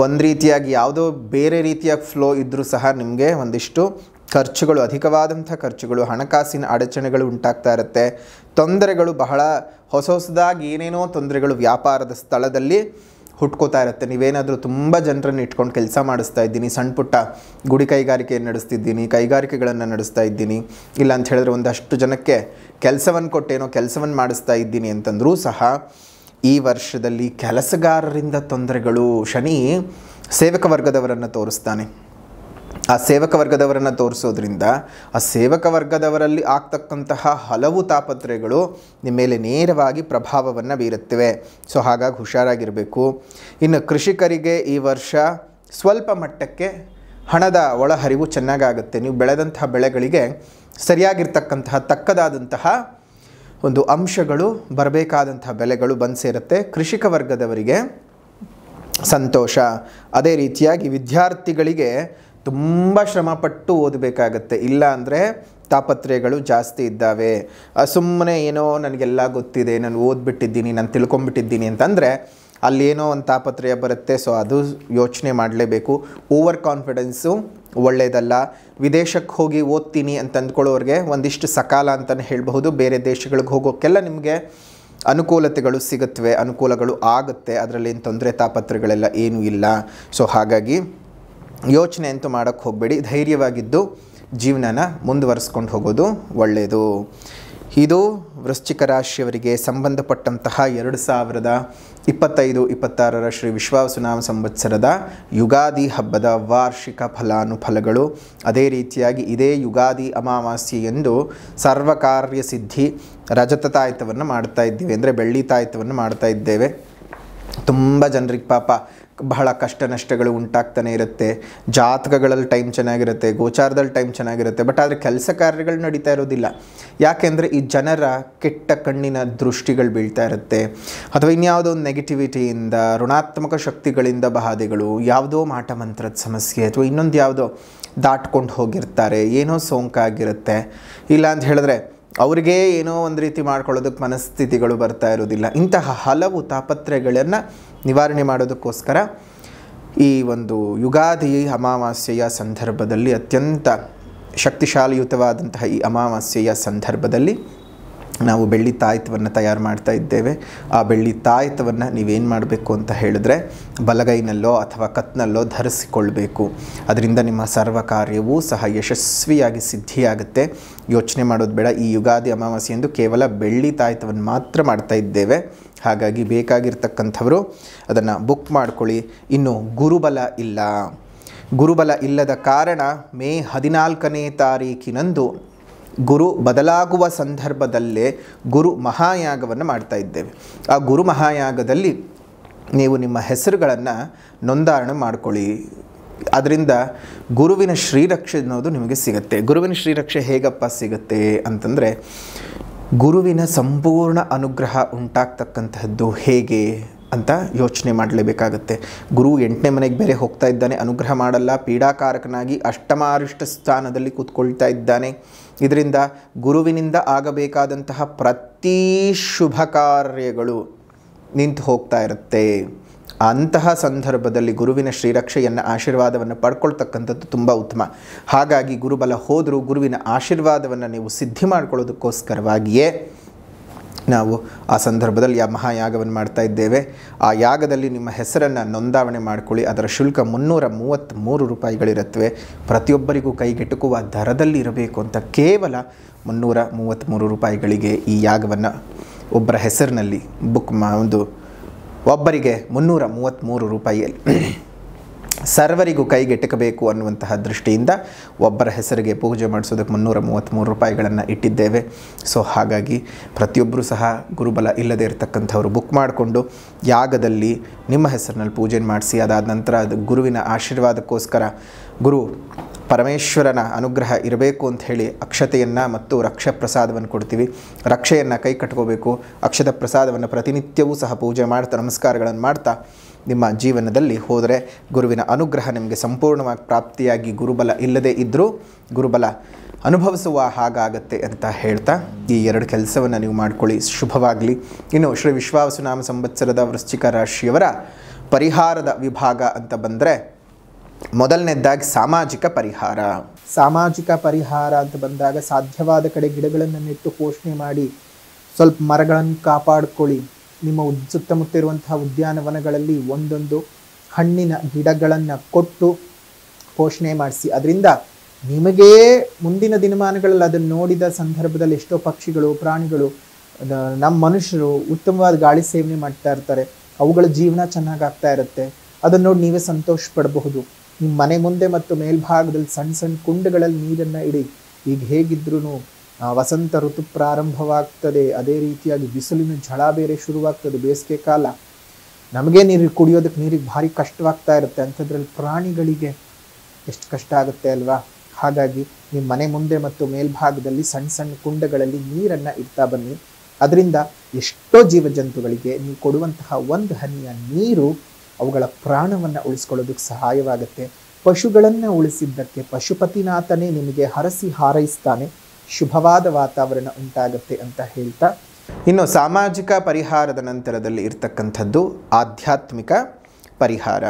ಒಂದು ರೀತಿಯಾಗಿ ಯಾವುದೋ ಬೇರೆ ರೀತಿಯ ಫ್ಲೋ ಇದ್ದರೂ ಸಹ ನಿಮಗೆ ಒಂದಿಷ್ಟು ಖರ್ಚುಗಳು, ಅಧಿಕವಾದಂಥ ಖರ್ಚುಗಳು, ಹಣಕಾಸಿನ ಅಡಚಣೆಗಳು ಉಂಟಾಗ್ತಾ ಇರುತ್ತೆ. ತೊಂದರೆಗಳು ಬಹಳ ಹೊಸದಾಗಿ ಏನೇನೋ ತೊಂದರೆಗಳು ವ್ಯಾಪಾರದ ಸ್ಥಳದಲ್ಲಿ ಹುಟ್ಕೋತಾ ಇರುತ್ತೆ. ನೀವೇನಾದರೂ ತುಂಬ ಜನರನ್ನು ಇಟ್ಕೊಂಡು ಕೆಲಸ ಮಾಡಿಸ್ತಾ ಇದ್ದೀನಿ, ಸಣ್ಣ ಪುಟ್ಟ ಗುಡಿ ಕೈಗಾರಿಕೆಯನ್ನು ನಡೆಸ್ತಿದ್ದೀನಿ, ಕೈಗಾರಿಕೆಗಳನ್ನು ನಡೆಸ್ತಾ ಇದ್ದೀನಿ, ಇಲ್ಲ ಅಂತ ಹೇಳಿದ್ರೆ ಒಂದಷ್ಟು ಜನಕ್ಕೆ ಕೆಲಸವನ್ನು ಕೊಟ್ಟೇನೋ ಕೆಲಸವನ್ನು ಮಾಡಿಸ್ತಾ ಇದ್ದೀನಿ ಅಂತಂದರೂ ಸಹ ಈ ವರ್ಷದಲ್ಲಿ ಕೆಲಸಗಾರರಿಂದ ತೊಂದರೆಗಳು. ಶನಿ ಸೇವಕ ವರ್ಗದವರನ್ನು ತೋರಿಸ್ತಾನೆ. ಆ ಸೇವಕ ವರ್ಗದವರನ್ನು ತೋರಿಸೋದ್ರಿಂದ ಆ ಸೇವಕ ವರ್ಗದವರಲ್ಲಿ ಆಗ್ತಕ್ಕಂತಹ ಹಲವು ತಾಪತ್ರಯಗಳು ನಿಮ್ಮ ಮೇಲೆ ನೇರವಾಗಿ ಪ್ರಭಾವವನ್ನು ಬೀರುತ್ತವೆ. ಸೊ ಹಾಗಾಗಿ ಹುಷಾರಾಗಿರಬೇಕು. ಇನ್ನು ಕೃಷಿಕರಿಗೆ ಈ ವರ್ಷ ಸ್ವಲ್ಪ ಮಟ್ಟಕ್ಕೆ ಹಣದ ಒಳಹರಿವು ಚೆನ್ನಾಗಾಗುತ್ತೆ. ನೀವು ಬೆಳೆದಂತಹ ಬೆಳೆಗಳಿಗೆ ಸರಿಯಾಗಿರ್ತಕ್ಕಂತಹ ತಕ್ಕದಾದಂತಹ ಒಂದು ಅಂಶಗಳು, ಬರಬೇಕಾದಂತಹ ಬೆಲೆಗಳು ಬಂದು ಸೇರುತ್ತೆ. ಕೃಷಿಕ ವರ್ಗದವರಿಗೆ ಸಂತೋಷ. ಅದೇ ರೀತಿಯಾಗಿ ವಿದ್ಯಾರ್ಥಿಗಳಿಗೆ ತುಂಬ ಶ್ರಮಪಟ್ಟು ಓದಬೇಕಾಗತ್ತೆ. ಇಲ್ಲ ಅಂದರೆ ತಾಪತ್ರಯಗಳು ಜಾಸ್ತಿ ಇದ್ದಾವೆ. ಸುಮ್ಮನೆ ಏನೋ ನನಗೆಲ್ಲ ಗೊತ್ತಿದೆ, ನಾನು ಓದ್ಬಿಟ್ಟಿದ್ದೀನಿ, ನಾನು ತಿಳ್ಕೊಂಬಿಟ್ಟಿದ್ದೀನಿ ಅಂತಂದರೆ ಅಲ್ಲೇನೋ ಒಂದು ತಾಪತ್ರಯ ಬರುತ್ತೆ. ಸೊ ಅದು ಯೋಚನೆ ಮಾಡಲೇಬೇಕು. ಓವರ್ ಕಾನ್ಫಿಡೆನ್ಸು ಒಳ್ಳೆಯದಲ್ಲ. ವಿದೇಶಕ್ಕೆ ಹೋಗಿ ಓದ್ತೀನಿ ಅಂತ ಅಂದ್ಕೊಳ್ಳೋರಿಗೆ ಒಂದಿಷ್ಟು ಸಕಾಲ ಅಂತಲೇ ಹೇಳಬಹುದು. ಬೇರೆ ದೇಶಗಳಿಗೆ ಹೋಗೋಕ್ಕೆಲ್ಲ ನಿಮಗೆ ಅನುಕೂಲತೆಗಳು ಸಿಗುತ್ತವೆ, ಅನುಕೂಲಗಳು ಆಗುತ್ತೆ, ಅದರಲ್ಲಿ ಏನು ತೊಂದರೆ ತಾಪತ್ರಗಳೆಲ್ಲ ಏನೂ ಇಲ್ಲ. ಸೊ ಹಾಗಾಗಿ ಯೋಚನೆ ಅಂತೂ ಮಾಡೋಕ್ಕೆ ಹೋಗಬೇಡಿ, ಧೈರ್ಯವಾಗಿದ್ದು ಜೀವನನ ಮುಂದುವರಿಸ್ಕೊಂಡು ಹೋಗೋದು ಒಳ್ಳೆಯದು. ಇದು ವೃಶ್ಚಿಕ ರಾಶಿಯವರಿಗೆ ಸಂಬಂಧಪಟ್ಟಂತಹ 2025-26 ಶ್ರೀ ವಿಶ್ವಾವಸುನಾಮ ಸಂವತ್ಸರದ ಯುಗಾದಿ ಹಬ್ಬದ ವಾರ್ಷಿಕ ಫಲಾನುಫಲಗಳು. ಅದೇ ರೀತಿಯಾಗಿ ಇದೇ ಯುಗಾದಿ ಅಮಾವಾಸ್ಯೆಯೆಂದು ಸರ್ವಕಾರ್ಯ ಸಿದ್ಧಿ ರಜತ ತಾಯಿತವನ್ನು ಮಾಡ್ತಾ ಇದ್ದೀವಿ, ಅಂದರೆ ಬೆಳ್ಳಿ ತಾಯಿತವನ್ನು ಮಾಡ್ತಾ ಇದ್ದೇವೆ. ತುಂಬ ಜನರಿಗೆ ಪಾಪ ಬಹಳ ಕಷ್ಟ ನಷ್ಟಗಳು ಉಂಟಾಗ್ತಾನೆ ಇರುತ್ತೆ. ಜಾತಕಗಳಲ್ಲಿ ಟೈಮ್ ಚೆನ್ನಾಗಿರುತ್ತೆ, ಗೋಚಾರದಲ್ಲಿ ಟೈಮ್ ಚೆನ್ನಾಗಿರುತ್ತೆ, ಬಟ್ ಆದರೆ ಕೆಲಸ ಕಾರ್ಯಗಳು ನಡೀತಾ ಇರೋದಿಲ್ಲ. ಯಾಕೆಂದರೆ ಈ ಜನರ ಕೆಟ್ಟ ಕಣ್ಣಿನ ದೃಷ್ಟಿಗಳು ಬೀಳ್ತಾ ಇರುತ್ತೆ, ಅಥವಾ ಇನ್ಯಾವುದೋ ಒಂದು ನೆಗೆಟಿವಿಟಿಯಿಂದ, ಋಣಾತ್ಮಕ ಶಕ್ತಿಗಳಿಂದ ಬಾಧೆಗಳು, ಯಾವುದೋ ಮಾಟ ಮಂತ್ರದ ಸಮಸ್ಯೆ, ಅಥವಾ ಇನ್ನೊಂದು ಯಾವುದೋ ದಾಟ್ಕೊಂಡು ಹೋಗಿರ್ತಾರೆ, ಏನೋ ಸೋಂಕಾಗಿರುತ್ತೆ. ಇಲ್ಲ ಅಂತ ಹೇಳಿದ್ರೆ ಅವ್ರಿಗೆ ಏನೋ ಒಂದು ರೀತಿ ಮಾಡ್ಕೊಳ್ಳೋದಕ್ಕೆ ಮನಸ್ಥಿತಿಗಳು ಬರ್ತಾ ಇರೋದಿಲ್ಲ. ಇಂತಹ ಹಲವು ತಾಪತ್ರಯಗಳನ್ನು ನಿವಾರಣೆ ಮಾಡೋದಕ್ಕೋಸ್ಕರ ಈ ಒಂದು ಯುಗಾದಿ ಅಮಾವಾಸ್ಯೆಯ ಸಂದರ್ಭದಲ್ಲಿ, ಅತ್ಯಂತ ಶಕ್ತಿಶಾಲಿಯುತವಾದಂತಹ ಈ ಅಮಾವಾಸ್ಯೆಯ ಸಂದರ್ಭದಲ್ಲಿ ನಾವು ಬೆಳ್ಳಿ ತಾಯಿತವನ್ನು ತಯಾರು ಮಾಡ್ತಾ ಇದ್ದೇವೆ. ಆ ಬೆಳ್ಳಿ ತಾಯಿತವನ್ನು ನೀವೇನು ಮಾಡಬೇಕು ಅಂತ ಹೇಳಿದ್ರೆ ಬಲಗೈನಲ್ಲೋ ಅಥವಾ ಕತ್ನಲ್ಲೋ ಧರಿಸಿಕೊಳ್ಬೇಕು. ಅದರಿಂದ ನಿಮ್ಮ ಸರ್ವ ಕಾರ್ಯವೂ ಸಹ ಯಶಸ್ವಿಯಾಗಿ ಸಿದ್ಧಿಯಾಗುತ್ತೆ. ಯೋಚನೆ ಮಾಡೋದು ಬೇಡ. ಈ ಯುಗಾದಿ ಅಮಾವಾಸ್ಯೆಯಂದು ಕೇವಲ ಬೆಳ್ಳಿ ತಾಯಿತವನ್ನು ಮಾತ್ರ ಮಾಡ್ತಾ ಇದ್ದೇವೆ. ಹಾಗಾಗಿ ಬೇಕಾಗಿರ್ತಕ್ಕಂಥವರು ಅದನ್ನು ಬುಕ್ ಮಾಡ್ಕೊಳ್ಳಿ. ಇನ್ನು ಗುರುಬಲ ಇಲ್ಲ. ಗುರುಬಲ ಇಲ್ಲದ ಕಾರಣ ಮೇ 14ನೇ ತಾರೀಕಿನಂದು ಗುರು ಬದಲಾಗುವ ಸಂದರ್ಭದಲ್ಲೇ ಗುರು ಮಹಾಯಾಗವನ್ನು ಮಾಡ್ತಾ ಇದ್ದೇವೆ. ಆ ಗುರು ಮಹಾಯಾಗದಲ್ಲಿ ನೀವು ನಿಮ್ಮ ಹೆಸರುಗಳನ್ನು ನೋಂದಣಿ ಮಾಡ್ಕೊಳ್ಳಿ. ಅದರಿಂದ ಗುರುವಿನ ಶ್ರೀರಕ್ಷೆ ಅನ್ನೋದು ನಿಮಗೆ ಸಿಗುತ್ತೆ. ಗುರುವಿನ ಶ್ರೀರಕ್ಷೆ ಹೇಗಪ್ಪ ಸಿಗುತ್ತೆ ಅಂತಂದರೆ, ಗುರುವಿನ ಸಂಪೂರ್ಣ ಅನುಗ್ರಹ ಉಂಟಾಗ್ತಕ್ಕಂತಹದ್ದು ಹೇಗೆ ಅಂತ ಯೋಚನೆ ಮಾಡಲೇಬೇಕಾಗತ್ತೆ. ಗುರು 8ನೇ ಮನೆಗೆ ಬೇರೆ ಹೋಗ್ತಾ ಇದ್ದಾನೆ, ಅನುಗ್ರಹ ಮಾಡಲ್ಲ, ಪೀಡಾಕಾರಕನಾಗಿ ಅಷ್ಟಮಾರಿಷ್ಟ ಸ್ಥಾನದಲ್ಲಿ ಕೂತ್ಕೊಳ್ತಾ ಇದ್ದಾನೆ. ಇದರಿಂದ ಗುರುವಿನಿಂದ ಆಗಬೇಕಾದಂತಹ ಪ್ರತಿ ಶುಭ ಕಾರ್ಯಗಳು ನಿಂತು ಹೋಗ್ತಾ ಇರುತ್ತೆ. ಅಂತಹ ಸಂದರ್ಭದಲ್ಲಿ ಗುರುವಿನ ಶ್ರೀರಕ್ಷೆಯನ್ನು, ಆಶೀರ್ವಾದವನ್ನು ಪಡ್ಕೊಳ್ತಕ್ಕಂಥದ್ದು ತುಂಬ ಉತ್ತಮ. ಹಾಗಾಗಿ ಗುರುಬಲ ಹೋದರೂ ಗುರುವಿನ ಆಶೀರ್ವಾದವನ್ನು ನೀವು ಸಿದ್ಧಿ ಮಾಡ್ಕೊಳ್ಳೋದಕ್ಕೋಸ್ಕರವಾಗಿಯೇ ನಾವು ಆ ಸಂದರ್ಭದಲ್ಲಿ ಮಹಾಯಾಗವನ್ನು ಮಾಡ್ತಾ ಇದ್ದೇವೆ. ಆ ಯಾಗದಲ್ಲಿ ನಿಮ್ಮ ಹೆಸರನ್ನು ನೋಂದಾವಣೆ ಮಾಡಿಕೊಳ್ಳಿ. ಅದರ ಶುಲ್ಕ 333 ರೂಪಾಯಿಗಳಿರುತ್ತವೆ. ಪ್ರತಿಯೊಬ್ಬರಿಗೂ ಕೈಗೆಟುಕುವ ದರದಲ್ಲಿ ಇರಬೇಕು ಅಂತ ಕೇವಲ 333 ರೂಪಾಯಿಗಳಿಗೆ ಈ ಯಾಗವನ್ನು ಒಬ್ಬರ ಹೆಸರಿನಲ್ಲಿ ಬುಕ್ ಒಬ್ಬರಿಗೆ 333 ರೂಪಾಯಿಯಲ್ಲಿ ಸರ್ವರಿಗೂ ಕೈಗೆಟಕಬೇಕು ಅನ್ನುವಂತಹ ದೃಷ್ಟಿಯಿಂದ ಒಬ್ಬರ ಹೆಸರಿಗೆ ಪೂಜೆ ಮಾಡಿಸೋದಕ್ಕೆ 333 ರೂಪಾಯಿಗಳನ್ನು ಇಟ್ಟಿದ್ದೇವೆ. ಸೊ ಹಾಗಾಗಿ ಪ್ರತಿಯೊಬ್ಬರೂ ಸಹ ಗುರುಬಲ ಇಲ್ಲದೆ ಇರತಕ್ಕಂಥವ್ರು ಬುಕ್ ಮಾಡಿಕೊಂಡು ಯಾಗದಲ್ಲಿ ನಿಮ್ಮ ಹೆಸರಿನಲ್ಲಿ ಪೂಜೆ ಮಾಡಿಸಿ, ಅದಾದ ನಂತರ ಅದು ಗುರುವಿನ ಆಶೀರ್ವಾದಕ್ಕೋಸ್ಕರ ಗುರು ಪರಮೇಶ್ವರನ ಅನುಗ್ರಹ ಇರಬೇಕು ಅಂತ ಹೇಳಿ ಅಕ್ಷತೆಯನ್ನು ಮತ್ತು ರಕ್ಷಾ ಪ್ರಸಾದವನ್ನು ಕೊಡ್ತೀವಿ. ರಕ್ಷೆಯನ್ನು ಕೈ ಕಟ್ಕೋಬೇಕು. ಅಕ್ಷತ ಪ್ರಸಾದವನ್ನು ಪ್ರತಿನಿತ್ಯವೂ ಸಹ ಪೂಜೆ ಮಾಡ್ತಾ, ನಮಸ್ಕಾರಗಳನ್ನು ಮಾಡ್ತಾ ನಿಮ್ಮ ಜೀವನದಲ್ಲಿ ಹೋದರೆ ಗುರುವಿನ ಅನುಗ್ರಹ ನಿಮಗೆ ಸಂಪೂರ್ಣವಾಗಿ ಪ್ರಾಪ್ತಿಯಾಗಿ ಗುರುಬಲ ಇಲ್ಲದೇ ಇದ್ದರೂ ಗುರುಬಲ ಅನುಭವಿಸುವ ಹಾಗಾಗತ್ತೆ ಅಂತ ಹೇಳ್ತಾ ಈ 2 ಕೆಲಸವನ್ನು ನೀವು ಮಾಡ್ಕೊಳ್ಳಿ. ಶುಭವಾಗಲಿ. ಇನ್ನು ಶ್ರೀ ವಿಶ್ವಾವಸುನಾಮ ಸಂವತ್ಸರದ ವೃಶ್ಚಿಕ ರಾಶಿಯವರ ಪರಿಹಾರದ ವಿಭಾಗ ಅಂತ ಬಂದರೆ, ಮೊದಲನೇದಾಗಿ ಸಾಮಾಜಿಕ ಪರಿಹಾರ. ಸಾಮಾಜಿಕ ಪರಿಹಾರ ಅಂತ ಬಂದಾಗ ಸಾಧ್ಯವಾದ ಕಡೆ ಗಿಡಗಳನ್ನು ನೆಟ್ಟು ಪೋಷಣೆ ಮಾಡಿ, ಸ್ವಲ್ಪ ಮರಗಳನ್ನು ಕಾಪಾಡಿಕೊಳ್ಳಿ. ನಿಮ್ಮ ಸುತ್ತಮುತ್ತ ಇರುವಂತಹ ಉದ್ಯಾನವನಗಳಲ್ಲಿ ಒಂದೊಂದು ಹಣ್ಣಿನ ಗಿಡಗಳನ್ನು ಕೊಟ್ಟು ಪೋಷಣೆ ಮಾಡಿಸಿ. ಅದರಿಂದ ನಿಮಗೇ ಮುಂದಿನ ದಿನಮಾನಗಳಲ್ಲಿ ಅದನ್ನು ನೋಡಿದ ಸಂದರ್ಭದಲ್ಲಿ ಎಷ್ಟೋ ಪಕ್ಷಿಗಳು, ಪ್ರಾಣಿಗಳು, ನಮ್ಮ ಮನುಷ್ಯರು ಉತ್ತಮವಾದ ಗಾಳಿ ಸೇವನೆ ಮಾಡ್ತಾ ಇರ್ತಾರೆ. ಅವುಗಳ ಜೀವನ ಚೆನ್ನಾಗಾಗ್ತಾ ಇರುತ್ತೆ. ಅದನ್ನು ನೋಡಿ ನೀವೇ ಸಂತೋಷ ಪಡಬಹುದು. ನಿಮ್ಮ ಮನೆ ಮುಂದೆ ಮತ್ತು ಮೇಲ್ಭಾಗದಲ್ಲಿ ಸಣ್ಣ ಸಣ್ಣ ಕುಂಡಗಳಲ್ಲಿ ನೀರನ್ನು ಇಡಿ. ಈಗ ಹೇಗಿದ್ರೂ ವಸಂತ ಋತು ಪ್ರಾರಂಭವಾಗ್ತದೆ, ಅದೇ ರೀತಿಯಾಗಿ ಬಿಸಿಲಿನ ಝಳ ಬೇರೆ ಶುರುವಾಗ್ತದೆ, ಬೇಸಿಗೆ ಕಾಲ. ನಮಗೆ ನೀರು ಕುಡಿಯೋದಕ್ಕೆ ನೀರಿಗೆ ಭಾರಿ ಕಷ್ಟವಾಗ್ತಾ ಇರುತ್ತೆ. ಅಂಥದ್ರಲ್ಲಿ ಪ್ರಾಣಿಗಳಿಗೆ ಎಷ್ಟು ಕಷ್ಟ ಆಗುತ್ತೆ ಅಲ್ವಾ? ಹಾಗಾಗಿ ನಿಮ್ಮ ಮನೆ ಮುಂದೆ ಮತ್ತು ಮೇಲ್ಭಾಗದಲ್ಲಿ ಸಣ್ಣ ಸಣ್ಣ ಕುಂಡಗಳಲ್ಲಿ ನೀರನ್ನು ಇಡ್ತಾ ಬನ್ನಿ. ಅದರಿಂದ ಎಷ್ಟೋ ಜೀವಜಂತುಗಳಿಗೆ ನೀವು ಕೊಡುವಂತಹ ಒಂದು ಹನಿಯ ನೀರು ಅವುಗಳ ಪ್ರಾಣವನ್ನು ಉಳಿಸ್ಕೊಳ್ಳೋದಕ್ಕೆ ಸಹಾಯವಾಗುತ್ತೆ. ಪಶುಗಳನ್ನು ಉಳಿಸಿದ್ದಕ್ಕೆ ಪಶುಪತಿನಾಥನೇ ನಿಮಗೆ ಹರಸಿ ಹಾರೈಸ್ತಾನೆ. ಶುಭವಾದ ವಾತಾವರಣ ಉಂಟಾಗುತ್ತೆ ಅಂತ ಹೇಳ್ತಾ, ಇನ್ನು ಸಾಮಾಜಿಕ ಪರಿಹಾರದ ನಂತರದಲ್ಲಿ ಇರ್ತಕ್ಕಂಥದ್ದು ಆಧ್ಯಾತ್ಮಿಕ ಪರಿಹಾರ.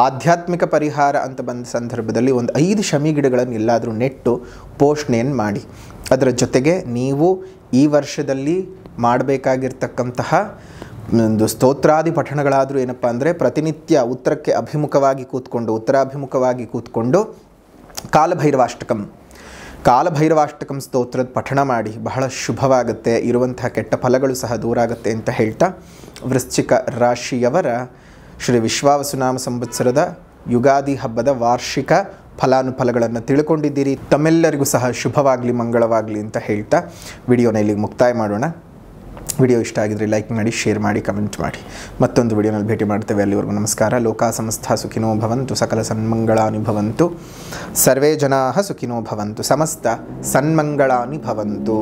ಆಧ್ಯಾತ್ಮಿಕ ಪರಿಹಾರ ಅಂತ ಬಂದ ಸಂದರ್ಭದಲ್ಲಿ ಒಂದು 5 ಶಮಿ ಗಿಡಗಳನ್ನು ಎಲ್ಲಾದರೂ ನೆಟ್ಟು ಪೋಷಣೆಯನ್ನು ಮಾಡಿ. ಅದರ ಜೊತೆಗೆ ನೀವು ಈ ವರ್ಷದಲ್ಲಿ ಮಾಡಬೇಕಾಗಿರ್ತಕ್ಕಂತಹ ಒಂದು ಸ್ತೋತ್ರಾದಿ ಪಠಣಗಳಾದರೂ ಏನಪ್ಪ ಅಂದರೆ ಪ್ರತಿನಿತ್ಯ ಉತ್ತರಾಭಿಮುಖವಾಗಿ ಕೂತ್ಕೊಂಡು ಕಾಲಭೈರವಾಷ್ಟಕಂ ಸ್ತೋತ್ರದ ಪಠಣ ಮಾಡಿ. ಬಹಳ ಶುಭವಾಗುತ್ತೆ, ಇರುವಂತಹ ಕೆಟ್ಟ ಫಲಗಳು ಸಹ ದೂರ ಆಗುತ್ತೆ ಅಂತ ಹೇಳ್ತಾ, ವೃಶ್ಚಿಕ ರಾಶಿಯವರ ಶ್ರೀ ವಿಶ್ವಾವಸುನಾಮ ಸಂವತ್ಸರದ ಯುಗಾದಿ ಹಬ್ಬದ ವಾರ್ಷಿಕ ಫಲಾನುಫಲಗಳನ್ನು ತಿಳ್ಕೊಂಡಿದ್ದೀರಿ. ತಮ್ಮೆಲ್ಲರಿಗೂ ಸಹ ಶುಭವಾಗಲಿ, ಮಂಗಳವಾಗಲಿ ಅಂತ ಹೇಳ್ತಾ ವಿಡಿಯೋನ ಇಲ್ಲಿಗೆ ಮುಕ್ತಾಯ ಮಾಡೋಣ. ವಿಡಿಯೋ ಇಷ್ಟ ಆಗಿದ್ರೆ ಲೈಕ್ ಮಾಡಿ, ಶೇರ್ ಮಾಡಿ, ಕಮೆಂಟ್ ಮಾಡಿ. ಮತ್ತೊಂದು ವಿಡಿಯೋನಲ್ಲಿ ಭೇಟಿ ಮಾಡ್ತೇವೆ. ಅಲ್ಲಿವರೆಗೂ ನಮಸ್ಕಾರ. ಲೋಕಾ ಸಮಸ್ತ ಸುಖಿನೋ ಭವಂತು, ಸಕಲ ಸನ್ಮಂಗಳಾನಿ ಭವಂತು, ಸರ್ವೇ ಜನಾಃ ಸುಖಿನೋ ಭವಂತು, ಸಮಸ್ತ ಸನ್ಮಂಗಳಾನಿ ಭವಂತು.